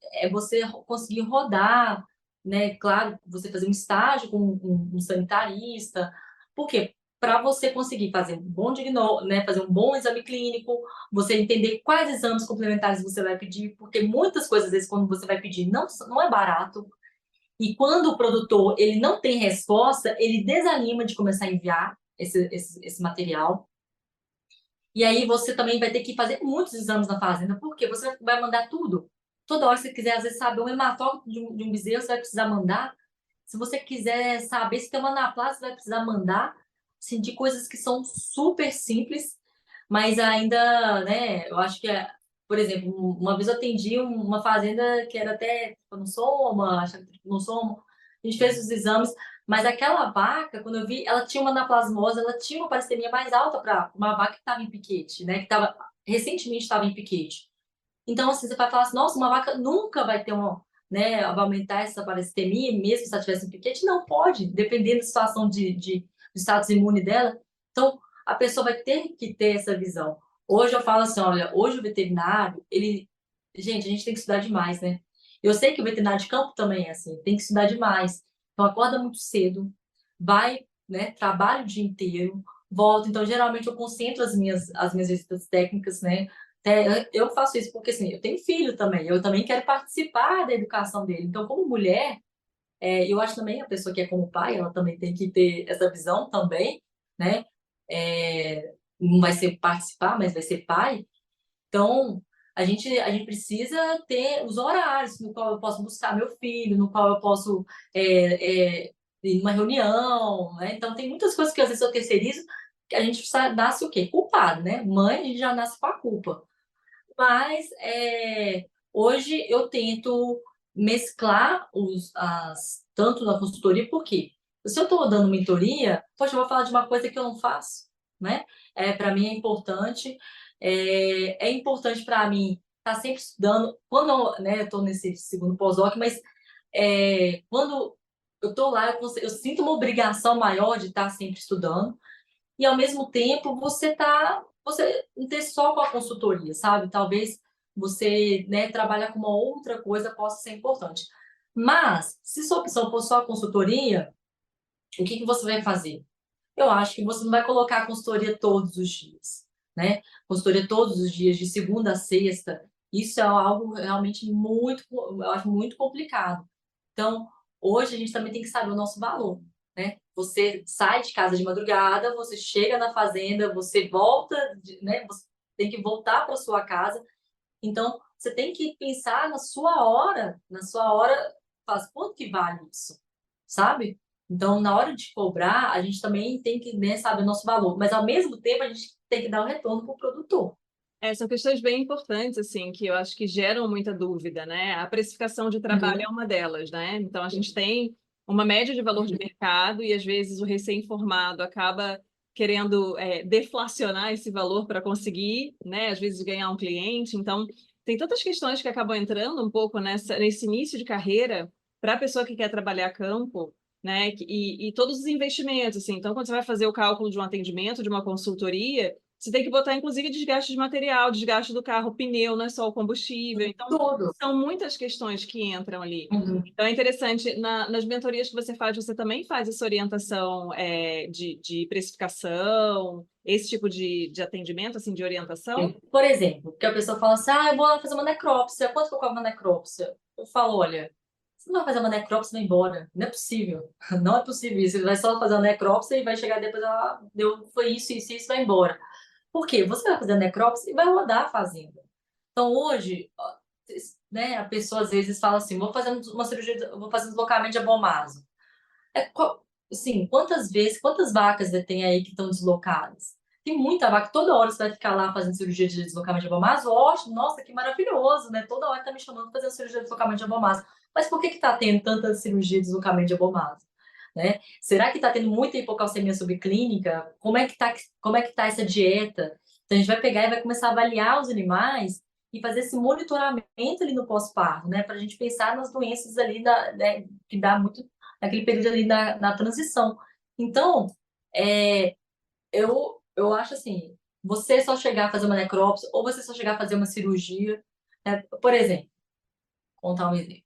B: conseguir rodar, né? Claro, você fazer um estágio com um sanitarista. Por quê? Para você conseguir fazer um bom diagnóstico, né, fazer um bom exame clínico, você entender quais exames complementares você vai pedir, porque muitas coisas, às vezes, quando você vai pedir, não é barato. E quando o produtor ele não tem resposta, ele desanima de começar a enviar esse material. E aí você também vai ter que fazer muitos exames na fazenda, porque você vai mandar tudo. Toda hora que você quiser, às vezes, saber um hematócrito de um bezerro, você vai precisar mandar. Se você quiser saber se tem uma anaplase, você vai precisar mandar. Assim, de coisas que são super simples, mas ainda, né, eu acho que, por exemplo, uma vez eu atendi uma fazenda que era até tripanossoma, acho que tripanossoma, a gente fez os exames, mas aquela vaca, quando eu vi, ela tinha uma anaplasmose, ela tinha uma parastemia mais alta para uma vaca que estava em piquete, né, que estava, recentemente estava em piquete. Então, assim, você vai falar assim, nossa, uma vaca nunca vai ter uma, né, vai aumentar essa parastemia, mesmo se ela tivesse em piquete? Não, pode, dependendo da situação do status imune dela. Então, a pessoa vai ter que ter essa visão. Hoje eu falo assim, olha, hoje o veterinário, gente, a gente tem que estudar demais, né? Eu sei que o veterinário de campo também é assim, tem que estudar demais. Então, acorda muito cedo, vai, né, trabalha o dia inteiro, volta. Então, geralmente eu concentro as minhas visitas técnicas, né? Eu faço isso porque, assim, eu tenho filho também, eu também quero participar da educação dele. Então, como mulher, eu acho também a pessoa que é como pai, ela também tem que ter essa visão também, né? Não vai ser participar, mas vai ser pai. Então, a gente precisa ter os horários no qual eu posso buscar meu filho, no qual eu posso ir numa reunião, né? Então, tem muitas coisas que às vezes eu terceirizo, que a gente nasce o quê? Culpado, né? Mãe, a gente já nasce com a culpa. Mas hoje eu tento mesclar tanto na consultoria, porque se eu estou dando mentoria, poxa, eu vou falar de uma coisa que eu não faço, né? Para mim é importante. É importante para mim estar sempre estudando. Quando eu estou nesse segundo pós-doc, mas quando eu estou lá, eu sinto uma obrigação maior de estar sempre estudando e ao mesmo tempo você não ter só com a consultoria, sabe? Talvez você, né, trabalhar com uma outra coisa possa ser importante. Mas, se sua opção for só a consultoria, o que que você vai fazer? Eu acho que você não vai colocar a consultoria todos os dias, né? Consultoria todos os dias, de segunda a sexta, isso é algo realmente eu acho muito complicado. Então, hoje a gente também tem que saber o nosso valor, né? Você sai de casa de madrugada, você chega na fazenda, você volta, né? Você tem que voltar para sua casa. Então, você tem que pensar na sua hora, faz quanto que vale isso, sabe? Então, na hora de cobrar, a gente também tem que, né, saber o nosso valor, mas ao mesmo tempo a gente tem que dar o retorno para o produtor.
C: São questões bem importantes, assim, que eu acho que geram muita dúvida, né? A precificação de trabalho é
B: Uhum.
C: uma delas, né? Então, a gente tem uma média de valor de mercado e, às vezes, o recém-formado acaba querendo deflacionar esse valor para conseguir, né? Às vezes, ganhar um cliente. Então, tem tantas questões que acabam entrando um pouco nesse início de carreira para a pessoa que quer trabalhar campo, né? E todos os investimentos, assim. Então, quando você vai fazer o cálculo de um atendimento, de uma consultoria, você tem que botar, inclusive, desgaste de material, desgaste do carro, pneu, não é só o combustível. Então,
B: Tudo.
C: são muitas questões que entram ali.
B: Uhum.
C: Então, é interessante, nas mentorias que você também faz essa orientação de precificação, esse tipo de atendimento, assim, de orientação?
B: Por exemplo, que a pessoa fala assim, eu vou lá fazer uma necrópsia, quanto que eu cobro uma necrópsia? Eu falo, olha, Você não vai fazer uma necrópsia e vai embora. Não é possível. Não é possível isso. Ele vai só fazer uma necrópsia e vai chegar depois, foi isso, vai embora. Por quê? Você vai fazer a necrópsia e vai rodar a fazenda. Então, hoje, né, a pessoa às vezes fala assim, vou fazer uma cirurgia, vou fazer um deslocamento de abomaso. Assim, quantas vacas tem aí que estão deslocadas? Tem muita vaca, toda hora você vai ficar lá fazendo cirurgia de deslocamento de abomaso, ótimo, nossa, que maravilhoso, né? Toda hora tá me chamando para fazer cirurgia de deslocamento de abomaso. Mas por que tá tendo tanta cirurgia de deslocamento de abomaso? Né? Será que tá tendo muita hipocalcemia subclínica? Como é que tá essa dieta? Então a gente vai pegar e vai começar a avaliar os animais e fazer esse monitoramento ali no pós-parto, né? Para a gente pensar nas doenças ali né, que dá muito naquele período ali na transição. Então, eu acho assim, você só chegar a fazer uma necrópsia ou você só chegar a fazer uma cirurgia, né? Por exemplo, contar um exemplo.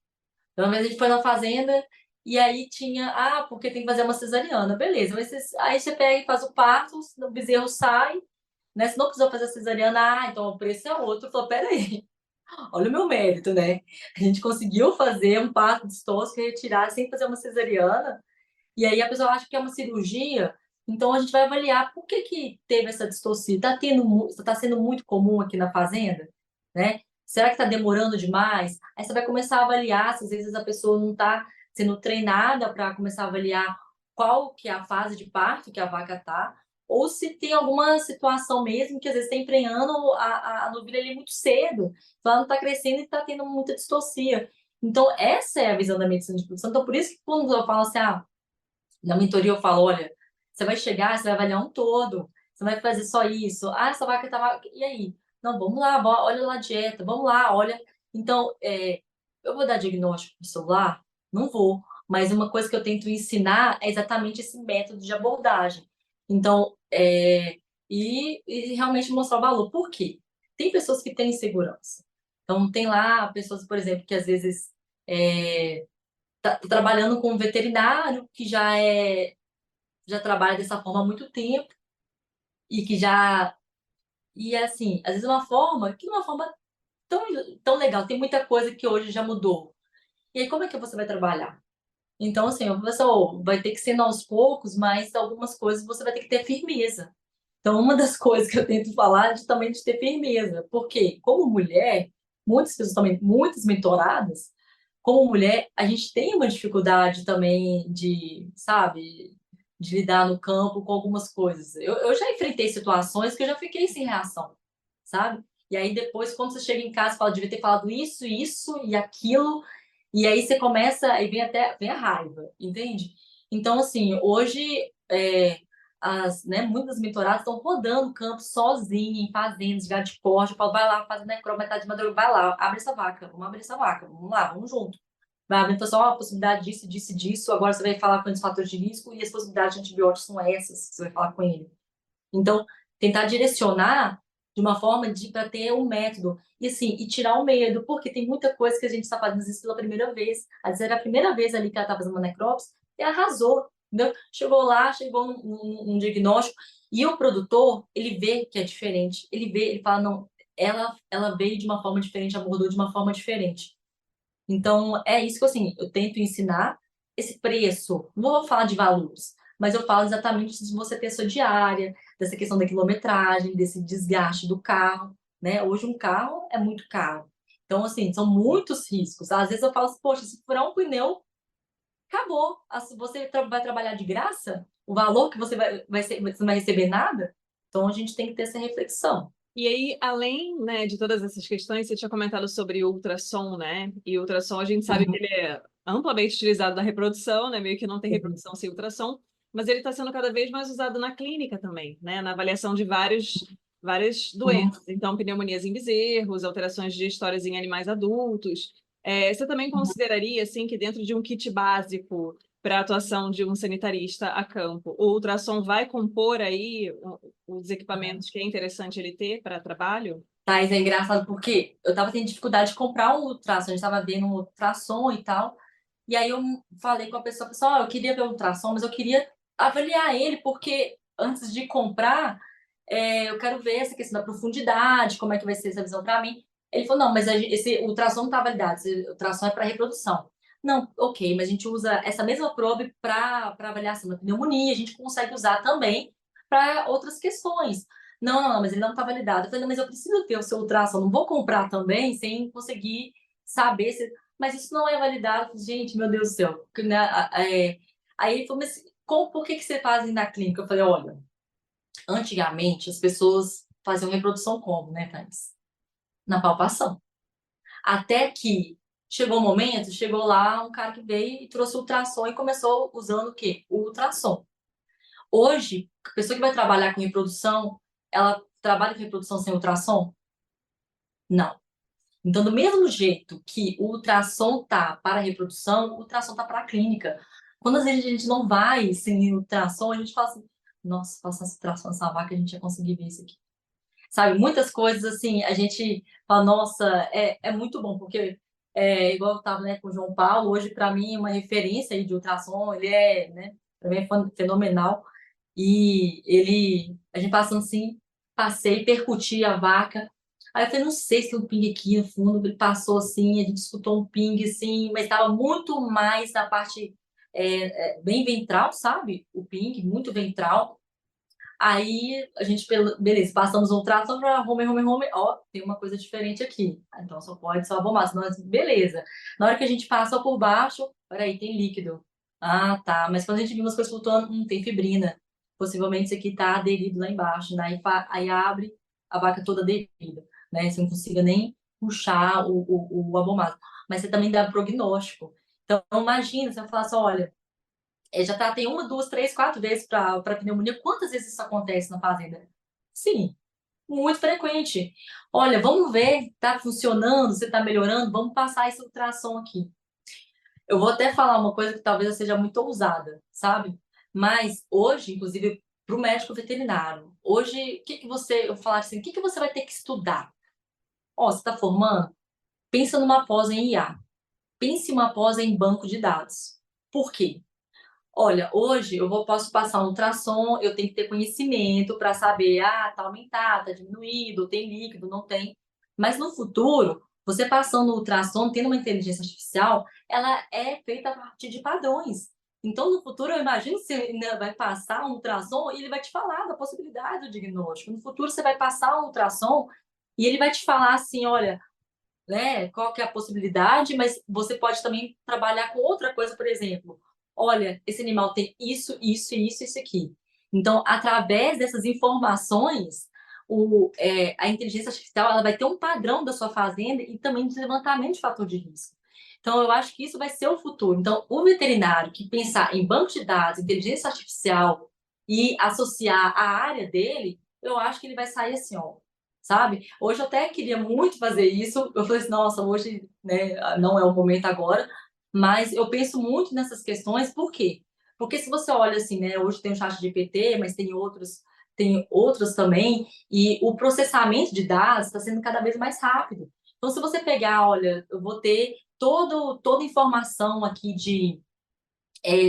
B: Então, uma vez a gente foi na fazenda e aí tinha, porque tem que fazer uma cesariana. Beleza, mas aí você pega e faz o parto, o bezerro sai, né? Se não precisou fazer a cesariana, então o preço é outro. Falou, peraí, olha o meu mérito, né? A gente conseguiu fazer um parto distóxico e retirar sem fazer uma cesariana. E aí a pessoa acha que é uma cirurgia, então a gente vai avaliar por que teve essa distorcia. Tá sendo muito comum aqui na fazenda, né? Será que está demorando demais? Aí você vai começar a avaliar se às vezes a pessoa não está sendo treinada para começar a avaliar qual que é a fase de parto que a vaca está, ou se tem alguma situação mesmo que às vezes está emprenhando a novilha ali muito cedo, então ela não está crescendo e está tendo muita distorcia. Então, essa é a visão da medicina de produção. Então, por isso que quando eu falo assim, na mentoria eu falo, olha, você vai chegar, você vai avaliar um todo, você vai fazer só isso. Essa vaca tava... E aí? Não, vamos lá, olha lá a dieta, vamos lá, olha. Então, eu vou dar diagnóstico pro celular? Não vou. Mas uma coisa que eu tento ensinar é exatamente esse método de abordagem. Então, e realmente mostrar o valor. Por quê? Tem pessoas que têm insegurança. Então, tem lá pessoas, por exemplo, que às vezes tá trabalhando com um veterinário que já trabalha dessa forma há muito tempo e que já e assim, às vezes uma forma que não é uma forma tão tão legal, tem muita coisa que hoje já mudou. E aí como é que você vai trabalhar? Então assim, o pessoal vai ter que ser aos poucos, mas algumas coisas você vai ter que ter firmeza. Então uma das coisas que eu tento falar é também de ter firmeza, porque como mulher, muitas pessoas também, muitas mentoradas, como mulher, a gente tem uma dificuldade também de, sabe, de lidar no campo com algumas coisas. Eu já enfrentei situações que eu já fiquei sem reação, sabe? E aí depois, quando você chega em casa, fala, devia ter falado isso e aquilo, e aí você começa, aí vem a raiva, entende? Então, assim, hoje, muitas mentoradas estão rodando o campo sozinha, em fazendas, de gado de corte. Eu falo, vai lá, faz necrópsia, metade de madrugada, vai lá, abre essa vaca, vamos abrir essa vaca, vamos lá, vamos junto. Vai abrir, só a possibilidade disso, disso, disso. Agora você vai falar com os fatores de risco e as possibilidades de antibióticos são essas, você vai falar com ele. Então, tentar direcionar de uma forma para ter um método e assim, e tirar o medo, porque tem muita coisa que a gente está fazendo isso pela primeira vez. Às vezes era a primeira vez ali que ela estava fazendo uma necrópsia e arrasou, entendeu? Chegou lá, chegou num diagnóstico e o produtor, ele vê que é diferente. Ele fala, não, ela veio de uma forma diferente, abordou de uma forma diferente. Então, é isso que assim, eu tento ensinar esse preço. Não vou falar de valores, mas eu falo exatamente de você ter a sua diária, dessa questão da quilometragem, desse desgaste do carro, né? Hoje um carro é muito caro. Então, assim, são muitos riscos. Às vezes eu falo assim, poxa, se furar um pneu, acabou. Você vai trabalhar de graça? O valor que você não vai receber nada? Então, a gente tem que ter essa reflexão.
C: E aí, além, né, de todas essas questões, você tinha comentado sobre o ultrassom, né? E o ultrassom, a gente sabe que
B: Uhum,
C: ele é amplamente utilizado na reprodução, né? Meio que não tem
B: uhum,
C: reprodução sem ultrassom, mas ele está sendo cada vez mais usado na clínica também, né? Na avaliação de várias
B: uhum.
C: doenças. Então, pneumonias em bezerros, alterações digestórias em animais adultos. Você também consideraria, assim, que dentro de um kit básico para a atuação de um sanitarista a campo, o ultrassom vai compor aí os equipamentos que é interessante ele ter para trabalho?
B: Thais, é engraçado porque eu tava tendo dificuldade de comprar um ultrassom, a gente tava vendo um ultrassom e tal. E aí eu falei com a pessoa, pessoal, eu queria ver o ultrassom, mas eu queria avaliar ele, porque antes de comprar, eu quero ver essa questão da profundidade, como é que vai ser essa visão para mim. Ele falou, não, mas esse ultrassom não tá validado, esse ultrassom é para reprodução. Não, ok, mas a gente usa essa mesma probe para avaliação da pneumonia, a gente consegue usar também para outras questões. Não, não, não, mas ele não está validado. Eu falei, não, mas eu preciso ter o seu ultrassom, não vou comprar também sem conseguir saber se. Mas isso não é validado. Eu falei, gente, meu Deus do céu. Né, aí ele falou, mas por que você faz na clínica? Eu falei, olha, antigamente as pessoas faziam reprodução como, né, Thaís? Na palpação. Até que chegou um momento, chegou lá um cara que veio e trouxe o ultrassom e começou usando o quê? O ultrassom. Hoje, a pessoa que vai trabalhar com reprodução, ela trabalha com reprodução sem ultrassom? Não. Então, do mesmo jeito que o ultrassom tá para a reprodução, o ultrassom tá para a clínica. Quando às vezes a gente não vai sem ultrassom, a gente fala assim, nossa, passando ultrassom nessa vaca, a gente ia conseguir ver isso aqui. Sabe, muitas coisas assim, a gente fala, nossa, é muito bom, porque igual eu estava, né, com o João Paulo, hoje para mim é uma referência aí de ultrassom, ele é, né, para mim é fenomenal, e a gente passando assim, passei, percuti a vaca, aí eu falei, não sei se tem um ping aqui no fundo, ele passou assim, a gente escutou um ping assim, mas estava muito mais na parte bem ventral, sabe, o ping, muito ventral. Aí a gente, beleza, passamos um ultrassom para home, ó, tem uma coisa diferente aqui. Ah, então só pode ser abomaço. Nós, beleza. Na hora que a gente passa por baixo, peraí, tem líquido. Ah, tá. Mas quando a gente viu umas coisas flutuando, tem fibrina. Possivelmente isso aqui tá aderido lá embaixo, né? Aí abre a vaca toda aderida, né? Você não consiga nem puxar o abomaço. Mas você também dá prognóstico. Então, imagina, você vai falar assim, olha, já tratei uma, duas, três, quatro vezes para pneumonia. Quantas vezes isso acontece na fazenda? Sim, muito frequente. Olha, vamos ver, tá funcionando, você tá melhorando, vamos passar esse ultrassom aqui. Eu vou até falar uma coisa que talvez eu seja muito ousada, sabe? Mas hoje, inclusive, para o médico veterinário, hoje, o que que você, eu falar assim, o que que você vai ter que estudar? Ó, você está formando? Pensa numa pós em IA. Pense uma pós em banco de dados. Por quê? Olha, hoje posso passar um ultrassom, eu tenho que ter conhecimento para saber, tá aumentado, tá diminuído, tem líquido, não tem. Mas no futuro, você passando o ultrassom, tendo uma inteligência artificial, ela é feita a partir de padrões. Então, no futuro, eu imagino que você ainda vai passar um ultrassom e ele vai te falar da possibilidade do diagnóstico. No futuro, você vai passar um ultrassom e ele vai te falar assim, olha, né? Qual que é a possibilidade, mas você pode também trabalhar com outra coisa, por exemplo. Olha, esse animal tem isso aqui. Então, através dessas informações, a inteligência artificial ela vai ter um padrão da sua fazenda e também de levantamento de fator de risco. Então, eu acho que isso vai ser o futuro. Então, o veterinário que pensar em banco de dados, inteligência artificial e associar a área dele, eu acho que ele vai sair assim, ó, sabe? Hoje eu até queria muito fazer isso. Eu falei assim, nossa, hoje, né, não é o momento agora, mas eu penso muito nessas questões, por quê? Porque se você olha assim, né, hoje tem o chat GPT, mas tem outros também, e o processamento de dados está sendo cada vez mais rápido. Então, se você pegar, olha, eu vou ter toda informação aqui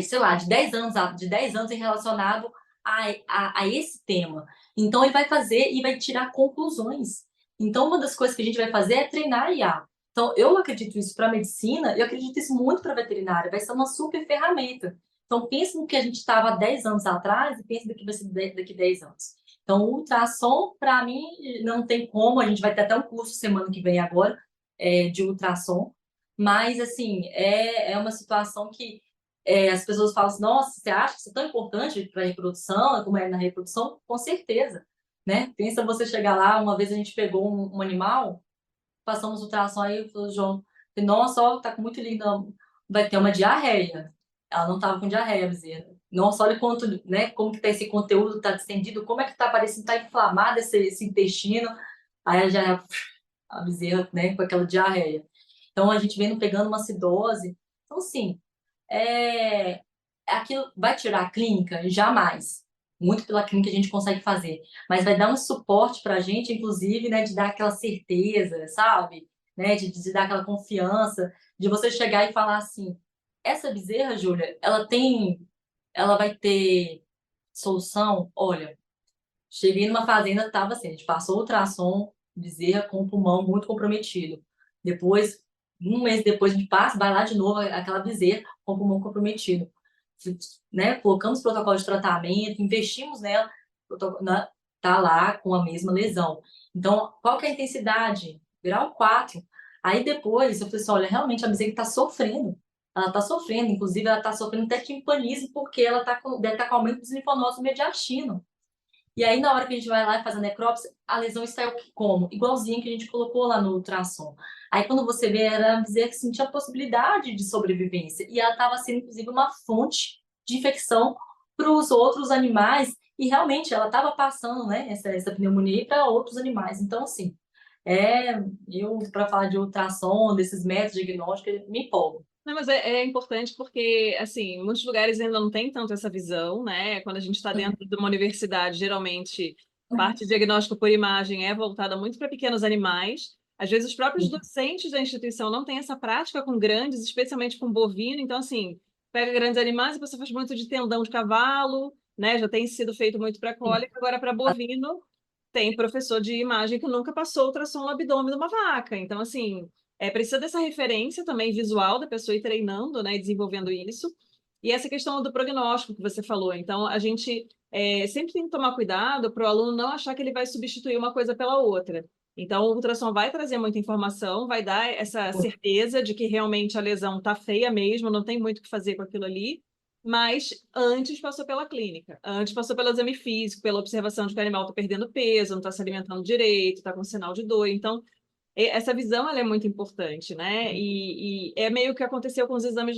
B: sei lá, de 10 anos relacionado a esse tema. Então, ele vai fazer e vai tirar conclusões. Então, uma das coisas que a gente vai fazer é treinar a IA. Então, eu acredito isso para a medicina, eu acredito isso muito para a veterinária, vai ser uma super ferramenta. Então, pense no que a gente estava há 10 anos atrás e pense no que vai ser daqui a 10 anos. Então, o ultrassom, para mim, não tem como, a gente vai ter até um curso semana que vem agora, de ultrassom, mas, assim, é uma situação que as pessoas falam assim, nossa, você acha que isso é tão importante para a reprodução, como é na reprodução? Com certeza, né? Pensa você chegar lá, uma vez a gente pegou um animal, passamos o ultrassom aí, o João, nossa, ó, tá com muito lindo, vai ter uma diarreia. Ela não tava com diarreia, a bezerra. Nossa, olha quanto, né, como que tá esse conteúdo, tá distendido, como é que tá parecendo, tá inflamado esse intestino. Aí já a bezerra, né, com aquela diarreia. Então a gente vem pegando uma acidose. Então, assim, é, aquilo vai tirar a clínica? Jamais. Muito pela clínica a gente consegue fazer, mas vai dar um suporte para a gente, inclusive, né, de dar aquela certeza, sabe? Né, de dar aquela confiança, de você chegar e falar assim: essa bezerra, Júlia, ela vai ter solução? Olha, cheguei numa fazenda, tava assim, a gente passou o ultrassom, bezerra com o pulmão muito comprometido. Depois um mês depois a gente passa, vai lá de novo, aquela bezerra com o pulmão comprometido. Né? Colocamos protocolo de tratamento, investimos nela, tá lá com a mesma lesão. Então, qual que é a intensidade? Grau 4. Aí depois eu falei assim, olha, realmente a bezerra está sofrendo. Ela está sofrendo, inclusive ela está sofrendo até timpanismo, porque ela deve estar com aumento dos linfonodos mediastino. E aí, na hora que a gente vai lá e faz a necrópsia, a lesão está como? Igualzinho que a gente colocou lá no ultrassom. Aí, quando você vê, era dizer que sentia a possibilidade de sobrevivência. E ela estava sendo, inclusive, uma fonte de infecção para os outros animais. E, realmente, ela estava passando, né, essa pneumonia para outros animais. Então, assim, para falar de ultrassom, desses métodos diagnósticos, eu me empolgo.
C: Não, mas é importante porque, assim, em muitos lugares ainda não tem tanto essa visão, né? Quando a gente está dentro de uma universidade, geralmente, parte de diagnóstico por imagem é voltada muito para pequenos animais. Às vezes, os próprios docentes da instituição não têm essa prática com grandes, especialmente com bovino. Então, assim, pega grandes animais e você faz muito de tendão de cavalo, né? Já tem sido feito muito para cólica. Agora, para bovino, tem professor de imagem que nunca passou ultrassom no abdômen de uma vaca. Então, assim, precisa dessa referência também visual da pessoa ir treinando, né, e desenvolvendo isso. E essa questão do prognóstico que você falou. Então, a gente sempre tem que tomar cuidado para o aluno não achar que ele vai substituir uma coisa pela outra. Então, o ultrassom vai trazer muita informação, vai dar essa certeza de que realmente a lesão está feia mesmo, não tem muito o que fazer com aquilo ali, mas antes passou pela clínica, antes passou pelo exame físico, pela observação de que o animal está perdendo peso, não está se alimentando direito, está com sinal de dor. Então, essa visão ela é muito importante, né? E é meio que aconteceu com os exames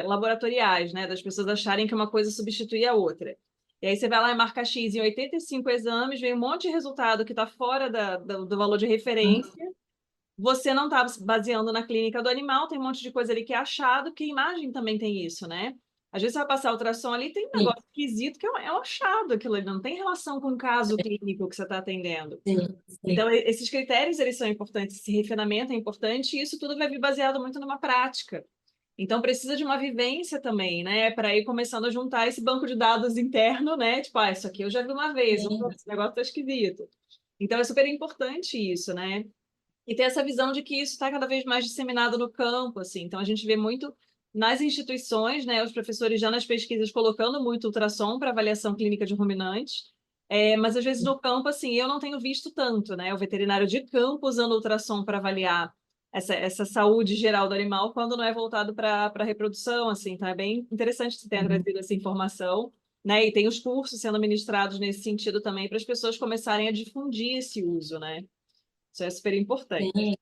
C: laboratoriais, né? Das pessoas acharem que uma coisa substitui a outra. E aí você vai lá e marca X em 85 exames, vem um monte de resultado que está fora do valor de referência. Você não está baseando na clínica do animal, tem um monte de coisa ali que é achado, que a imagem também tem isso, né? Às vezes você vai passar ultrassom ali, tem um
B: Sim,
C: negócio esquisito que é um achado, aquilo ali não tem relação com o caso clínico que você está atendendo.
B: sim, sim.
C: Então, esses critérios, eles são importantes, esse refinamento é importante, e isso tudo vai vir baseado muito numa prática. Então, precisa de uma vivência também, né, para ir começando a juntar esse banco de dados interno, né, tipo, isso aqui eu já vi uma vez,
B: Sim.
C: esse negócio tá esquisito. Então, é super importante isso, né, e ter essa visão de que isso está cada vez mais disseminado no campo, assim. Então, a gente vê muito nas instituições, né, os professores já nas pesquisas colocando muito ultrassom para avaliação clínica de ruminantes, mas às vezes no campo, assim, eu não tenho visto tanto, né, o veterinário de campo usando ultrassom para avaliar essa saúde geral do animal quando não é voltado para a reprodução, assim. Então, é bem interessante que você tenha
B: Uhum.
C: trazido essa informação, né, e tem os cursos sendo ministrados nesse sentido também para as pessoas começarem a difundir esse uso, né. Isso é super importante.
B: Sim.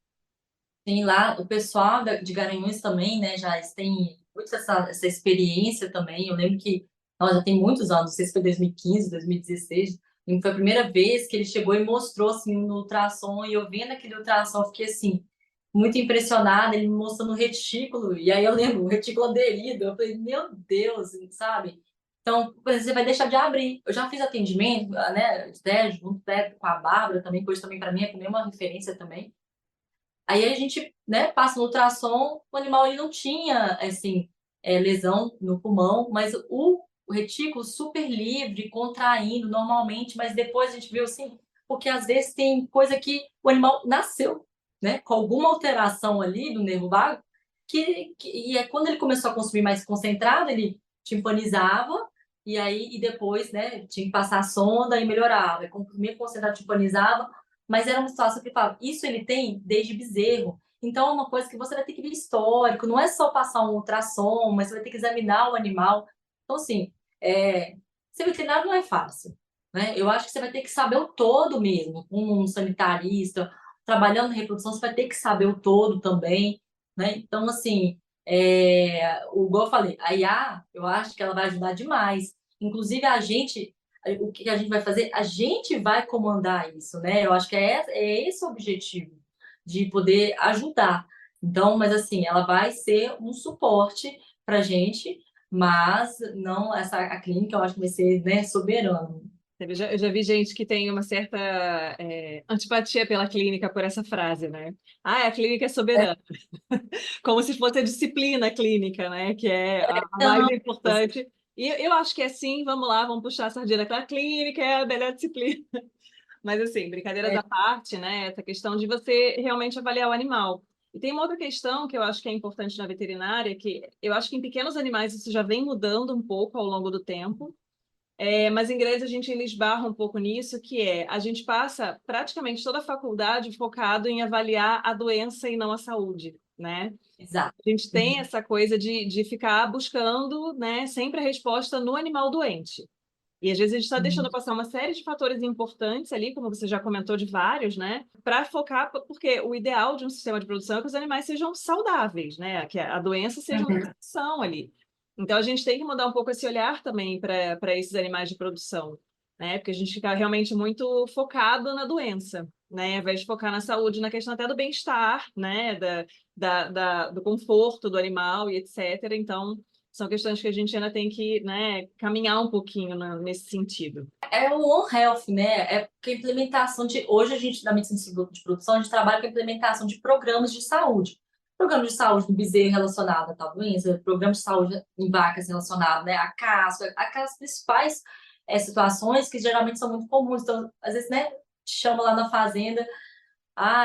B: Tem lá o pessoal de Garanhuns também, né? Já tem muito essa experiência também. Eu lembro que já tem muitos anos, não sei se foi 2015, 2016, lembro que foi a primeira vez que ele chegou e mostrou assim no ultrassom, e eu vendo aquele ultrassom, fiquei assim, muito impressionada, ele me mostrando o retículo, e aí eu lembro, o retículo aderido, eu falei, meu Deus, sabe? Então, por exemplo, você vai deixar de abrir. Eu já fiz atendimento, né, junto com a Bárbara também, que hoje também para mim é uma referência também. Aí a gente, né, passa no ultrassom, o animal ele não tinha, assim, lesão no pulmão, mas o retículo super livre, contraindo normalmente, mas depois a gente viu assim, porque às vezes tem coisa que o animal nasceu, né, com alguma alteração ali do nervo vago, e é quando ele começou a consumir mais concentrado, ele timpanizava, e depois, né, tinha que passar a sonda e melhorava, e consumia concentrado, timpanizava, mas era uma situação que fala, isso ele tem desde bezerro. Então é uma coisa que você vai ter que ver histórico, não é só passar um ultrassom, mas você vai ter que examinar o animal. Então, assim, ser veterinário não é fácil, né? Eu acho que você vai ter que saber o todo mesmo. Um sanitarista, trabalhando na reprodução, você vai ter que saber o todo também, né? Então, assim, igual eu falei, a IA, eu acho que ela vai ajudar demais. Inclusive, o que a gente vai fazer? A gente vai comandar isso, né? Eu acho que é esse o objetivo, de poder ajudar. Então, mas assim, ela vai ser um suporte para a gente, mas não a clínica, eu acho que vai ser, né, soberano.
C: Eu já vi gente que tem uma certa antipatia pela clínica por essa frase, né? Ah, a clínica é soberana. Como se fosse a disciplina clínica, né? Que é a mais
B: Não,
C: importante. E eu acho que é assim, vamos lá, vamos puxar a sardinha para a clínica, é a melhor disciplina. Mas, assim, brincadeiras
B: é,
C: à parte, né? Essa questão de você realmente avaliar o animal. E tem uma outra questão que eu acho que é importante na veterinária, que eu acho que em pequenos animais isso já vem mudando um pouco ao longo do tempo, mas em inglês a gente ainda esbarra um pouco nisso, que é a gente passa praticamente toda a faculdade focado em avaliar a doença e não a saúde, né?
B: Exato.
C: A gente tem
B: Uhum.
C: essa coisa de ficar buscando, né, sempre a resposta no animal doente. E às vezes a gente está deixando
B: Uhum.
C: passar uma série de fatores importantes ali, como você já comentou de vários, né? Para focar, porque o ideal de um sistema de produção é que os animais sejam saudáveis, né? Que a doença seja uma
B: Uhum.
C: exceção ali. Então a gente tem que mudar um pouco esse olhar também para esses animais de produção, né? Porque a gente fica realmente muito focado na doença, né? Ao invés de focar na saúde, na questão até do bem-estar, né? Do conforto do animal e etc. Então são questões que a gente ainda tem que, né, caminhar um pouquinho nesse sentido.
B: É o One Health, né? É porque a implementação de. Hoje, a gente, na medicina de produção, a gente trabalha com a implementação de programas de saúde. Programa de saúde do bezerro relacionado a tal doença, programa de saúde em vacas relacionado, né, a casco, aquelas principais situações que geralmente são muito comuns. Então, às vezes, né, te chama lá na fazenda,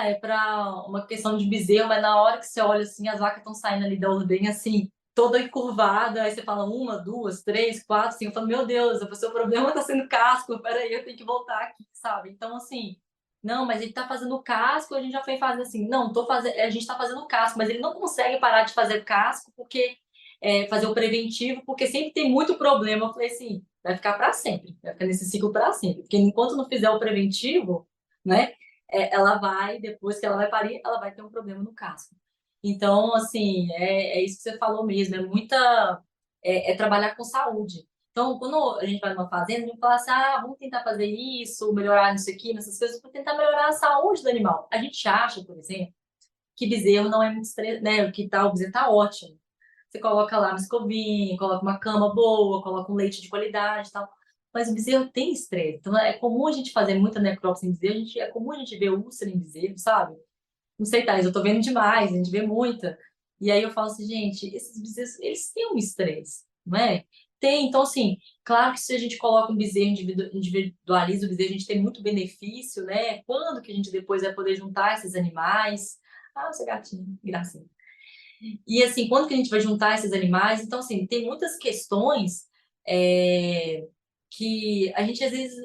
B: é para uma questão de bezerro, mas na hora que você olha assim, as vacas estão saindo ali da ordenha assim, toda encurvada, aí você fala uma, duas, três, quatro, cinco, eu falo, meu Deus, o seu problema tá sendo casco, peraí, eu tenho que voltar aqui, sabe? Então, assim, não, mas ele tá fazendo casco, a gente já foi fazendo assim, não, a gente tá fazendo casco, mas ele não consegue parar de fazer casco, porque fazer o preventivo, porque sempre tem muito problema. Eu falei assim, vai ficar para sempre, vai ficar nesse ciclo para sempre, porque enquanto não fizer o preventivo, né, ela vai, depois que ela vai parir, ela vai ter um problema no casco. Então, assim, é isso que você falou mesmo, é trabalhar com saúde. Então, quando a gente vai numa fazenda, a gente fala assim, vamos tentar fazer isso, melhorar nisso aqui, nessas coisas, para tentar melhorar a saúde do animal. A gente acha, por exemplo, que bezerro não é muito estresse, né? Que o bezerro tá ótimo. Você coloca lá uma escovinha, coloca uma cama boa, coloca um leite de qualidade e tal. Mas o bezerro tem estresse. Então, é comum a gente fazer muita necrópsia em bezerro, é comum a gente ver úlcera em bezerro, sabe? Não sei, Thais, eu tô vendo demais, a gente vê muita. E aí eu falo assim, gente, esses bezerros, eles têm um estresse, não é? Tem, então assim, claro que se a gente coloca um bezerro, individualiza o bezerro, a gente tem muito benefício, né? Quando que a gente depois vai poder juntar esses animais? Seu gatinho, gracinha. E assim, quando que a gente vai juntar esses animais? Então, assim, tem muitas questões é, que a gente às vezes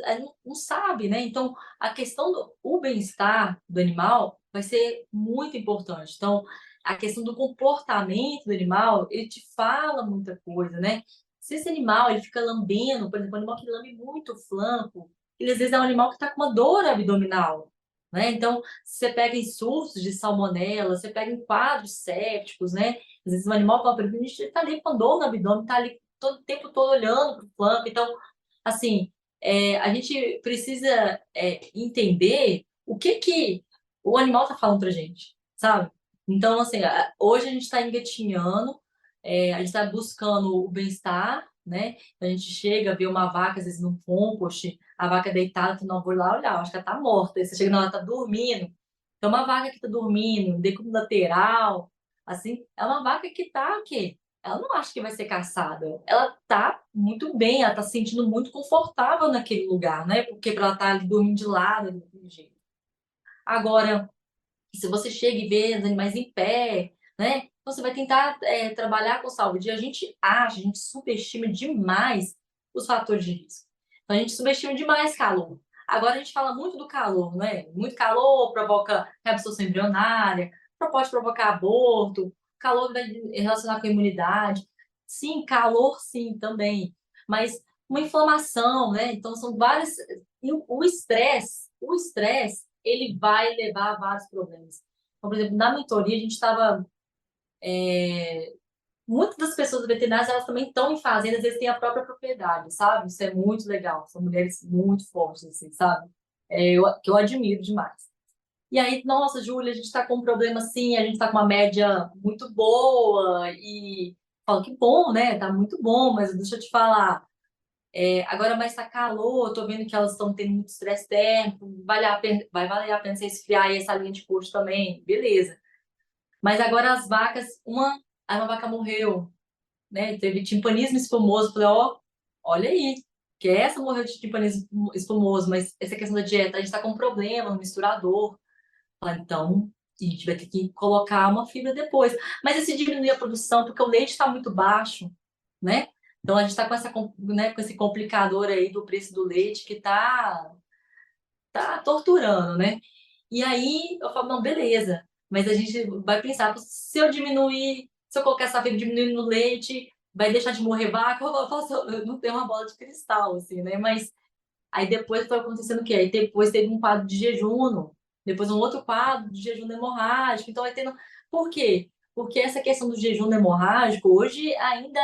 B: não sabe, né? Então, a questão do o bem-estar do animal vai ser muito importante. Então, a questão do comportamento do animal, ele te fala muita coisa, né? Se esse animal ele fica lambendo, por exemplo, um animal que lambe muito o flanco, ele às vezes é um animal que está com uma dor abdominal, né? Então, você pega em surtos de salmonela, você pega em quadros sépticos, né? Às vezes um animal com ele está ali com dor no abdômen, está ali todo o tempo todo olhando para o flanco. Então, assim, a gente precisa entender o que o animal está falando para gente, sabe? Então, assim, hoje a gente está engatinhando, a gente está buscando o bem-estar, né? A gente chega, vê uma vaca, às vezes, num compost, a vaca deitada, tu não vou lá olhar, acho que ela tá morta. Aí você chega, não, ela tá dormindo. Então, uma vaca que tá dormindo, decúbito lateral, assim, é uma vaca que tá o quê? Ela não acha que vai ser caçada. Ela tá muito bem, ela tá se sentindo muito confortável naquele lugar, né? Porque pra ela estar ali dormindo de lado, daquele jeito. Agora, se você chega e vê os animais em pé, né? Então, você vai tentar trabalhar com saúde. E a gente subestima demais os fatores de risco. Então, a gente subestima demais calor. Agora, a gente fala muito do calor, né? Muito calor provoca reabsorção embrionária, pode provocar aborto, calor vai relacionar com a imunidade. Sim, calor, sim, também. Mas uma inflamação, né? Então, são várias. E o estresse, ele vai levar a vários problemas. Então, por exemplo, na mentoria, a gente estava. Muitas das pessoas veterinárias, elas também estão em fazendas, eles têm a própria propriedade, sabe? Isso é muito legal. São mulheres muito fortes, assim, sabe? Que eu admiro demais. E aí, nossa, Júlia, a gente está com um problema assim, a gente está com uma média muito boa, e falo que bom, né? Tá muito bom, mas deixa eu te falar. Agora, mas tá calor, eu tô vendo que elas estão tendo muito estresse térmico, vai valer a pena você esfriar aí essa linha de curso também, beleza. Mas agora as vacas, aí uma vaca morreu, né? Teve timpanismo espumoso, falei, olha aí, que essa morreu de timpanismo espumoso, mas essa questão da dieta, a gente tá com um problema no misturador. Falei, então, E a gente vai ter que colocar uma fibra depois. Mas e se diminuir a produção, porque o leite está muito baixo, né? Então a gente está com né, com esse complicador aí do preço do leite que tá torturando, né? E aí eu falo, não, beleza. Mas a gente vai pensar, se eu diminuir, se eu colocar essa fibra diminuindo no leite, vai deixar de morrer vaca? Eu não tenho uma bola de cristal, assim, né? Mas aí depois foi acontecendo o quê? Aí depois teve um quadro de jejum, depois um outro quadro de jejum hemorrágico. Então vai tendo. Por quê? Porque essa questão do jejum hemorrágico hoje ainda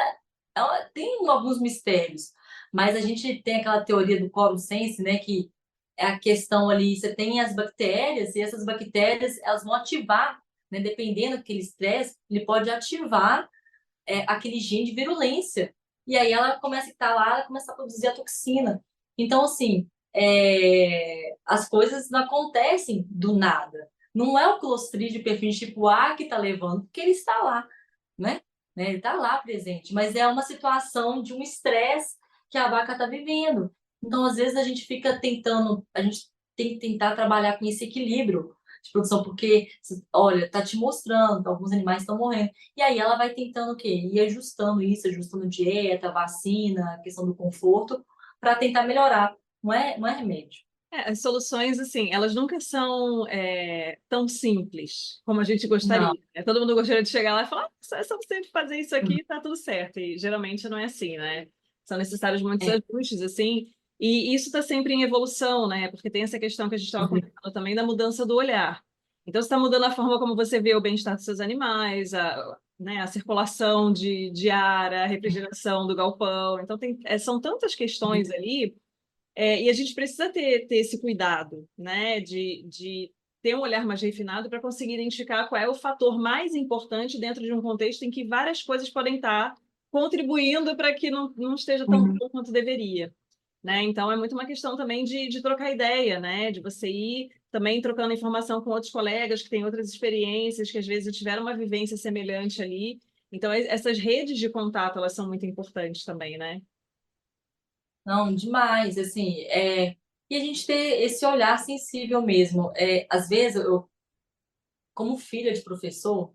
B: tem alguns mistérios. Mas a gente tem aquela teoria do coro sense, né? Que é a questão ali, você tem as bactérias, e essas bactérias elas vão ativar, né? Dependendo daquele estresse, ele pode ativar aquele gene de virulência. E aí ela começa a estar lá, ela começa a produzir a toxina. Então, assim, as coisas não acontecem do nada. Não é o Clostridium perfil tipo A que está levando, porque ele está lá, né? Ele está lá presente, mas é uma situação de um estresse que a vaca está vivendo. Então, às vezes, a gente fica tentando, a gente tem que tentar trabalhar com esse equilíbrio de produção, porque, olha, tá te mostrando, alguns animais estão morrendo. E aí ela vai tentando o quê? Ir ajustando isso, ajustando dieta, vacina, questão do conforto, para tentar melhorar. Não é remédio.
C: As soluções, assim, elas nunca são tão simples como a gente
B: Não.
C: gostaria, né? Todo mundo gostaria de chegar lá e falar, é só você fazer isso aqui e tá tudo certo. E geralmente não é assim, né? São necessários muitos
B: É.
C: ajustes, assim, e isso está sempre em evolução, né? Porque tem essa questão que a gente estava
B: Uhum.
C: comentando também da mudança do olhar. Então, você está mudando a forma como você vê o bem-estar dos seus animais, né, a circulação de ar, a refrigeração do galpão. Então, são tantas questões ali e a gente precisa ter esse cuidado, né, de ter um olhar mais refinado para conseguir identificar qual é o fator mais importante dentro de um contexto em que várias coisas podem estar contribuindo para que não esteja tão
B: Uhum.
C: bom quanto deveria. Né? Então, é muito uma questão também de trocar ideia, né? De você ir também trocando informação com outros colegas que têm outras experiências, que às vezes tiveram uma vivência semelhante ali. Então, essas redes de contato, elas são muito importantes também, né?
B: Não, demais, assim, e a gente ter esse olhar sensível mesmo. Às vezes, eu, como filha de professor,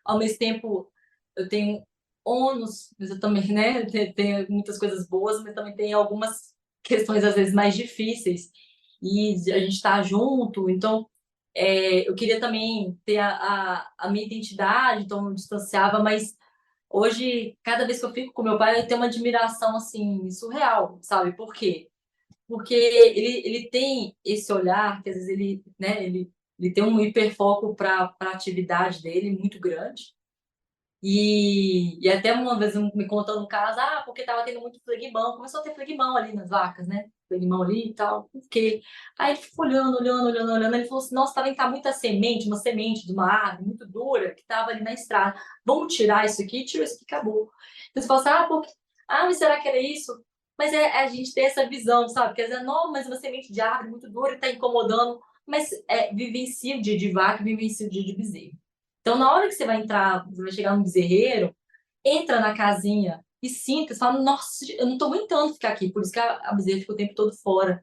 B: ao mesmo tempo, eu tenho ônus, mas eu também, né, tenho muitas coisas boas, mas também tem algumas questões, às vezes, mais difíceis. E a gente está junto, então, eu queria também ter a minha identidade, então eu distanciava, mas hoje, cada vez que eu fico com meu pai, eu tenho uma admiração, assim, surreal, sabe? Por quê? Porque ele tem esse olhar, que às vezes ele, né, ele tem um hiperfoco para a atividade dele muito grande. E até uma vez me contando um caso, porque tava tendo muito flegmão, começou a ter flegmão ali nas vacas, né? Flegmão ali e tal, por quê? Aí ele ficou olhando, olhando, olhando, olhando, ele falou assim, nossa, tá vendo que tá muita semente, uma semente de uma árvore muito dura, que tava ali na estrada, vamos tirar isso aqui, tirou isso aqui, acabou. Então você fala assim, mas será que era isso? Mas a gente tem essa visão, sabe? Quer dizer, não, mas uma semente de árvore muito dura e tá incomodando, mas vivencia o dia de vaca, vivencia o dia de bezerro. Então, na hora que você vai entrar, você vai chegar no bezerreiro, entra na casinha e sinta, você fala, nossa, eu não tô aguentando ficar aqui, por isso que a bezerra fica o tempo todo fora,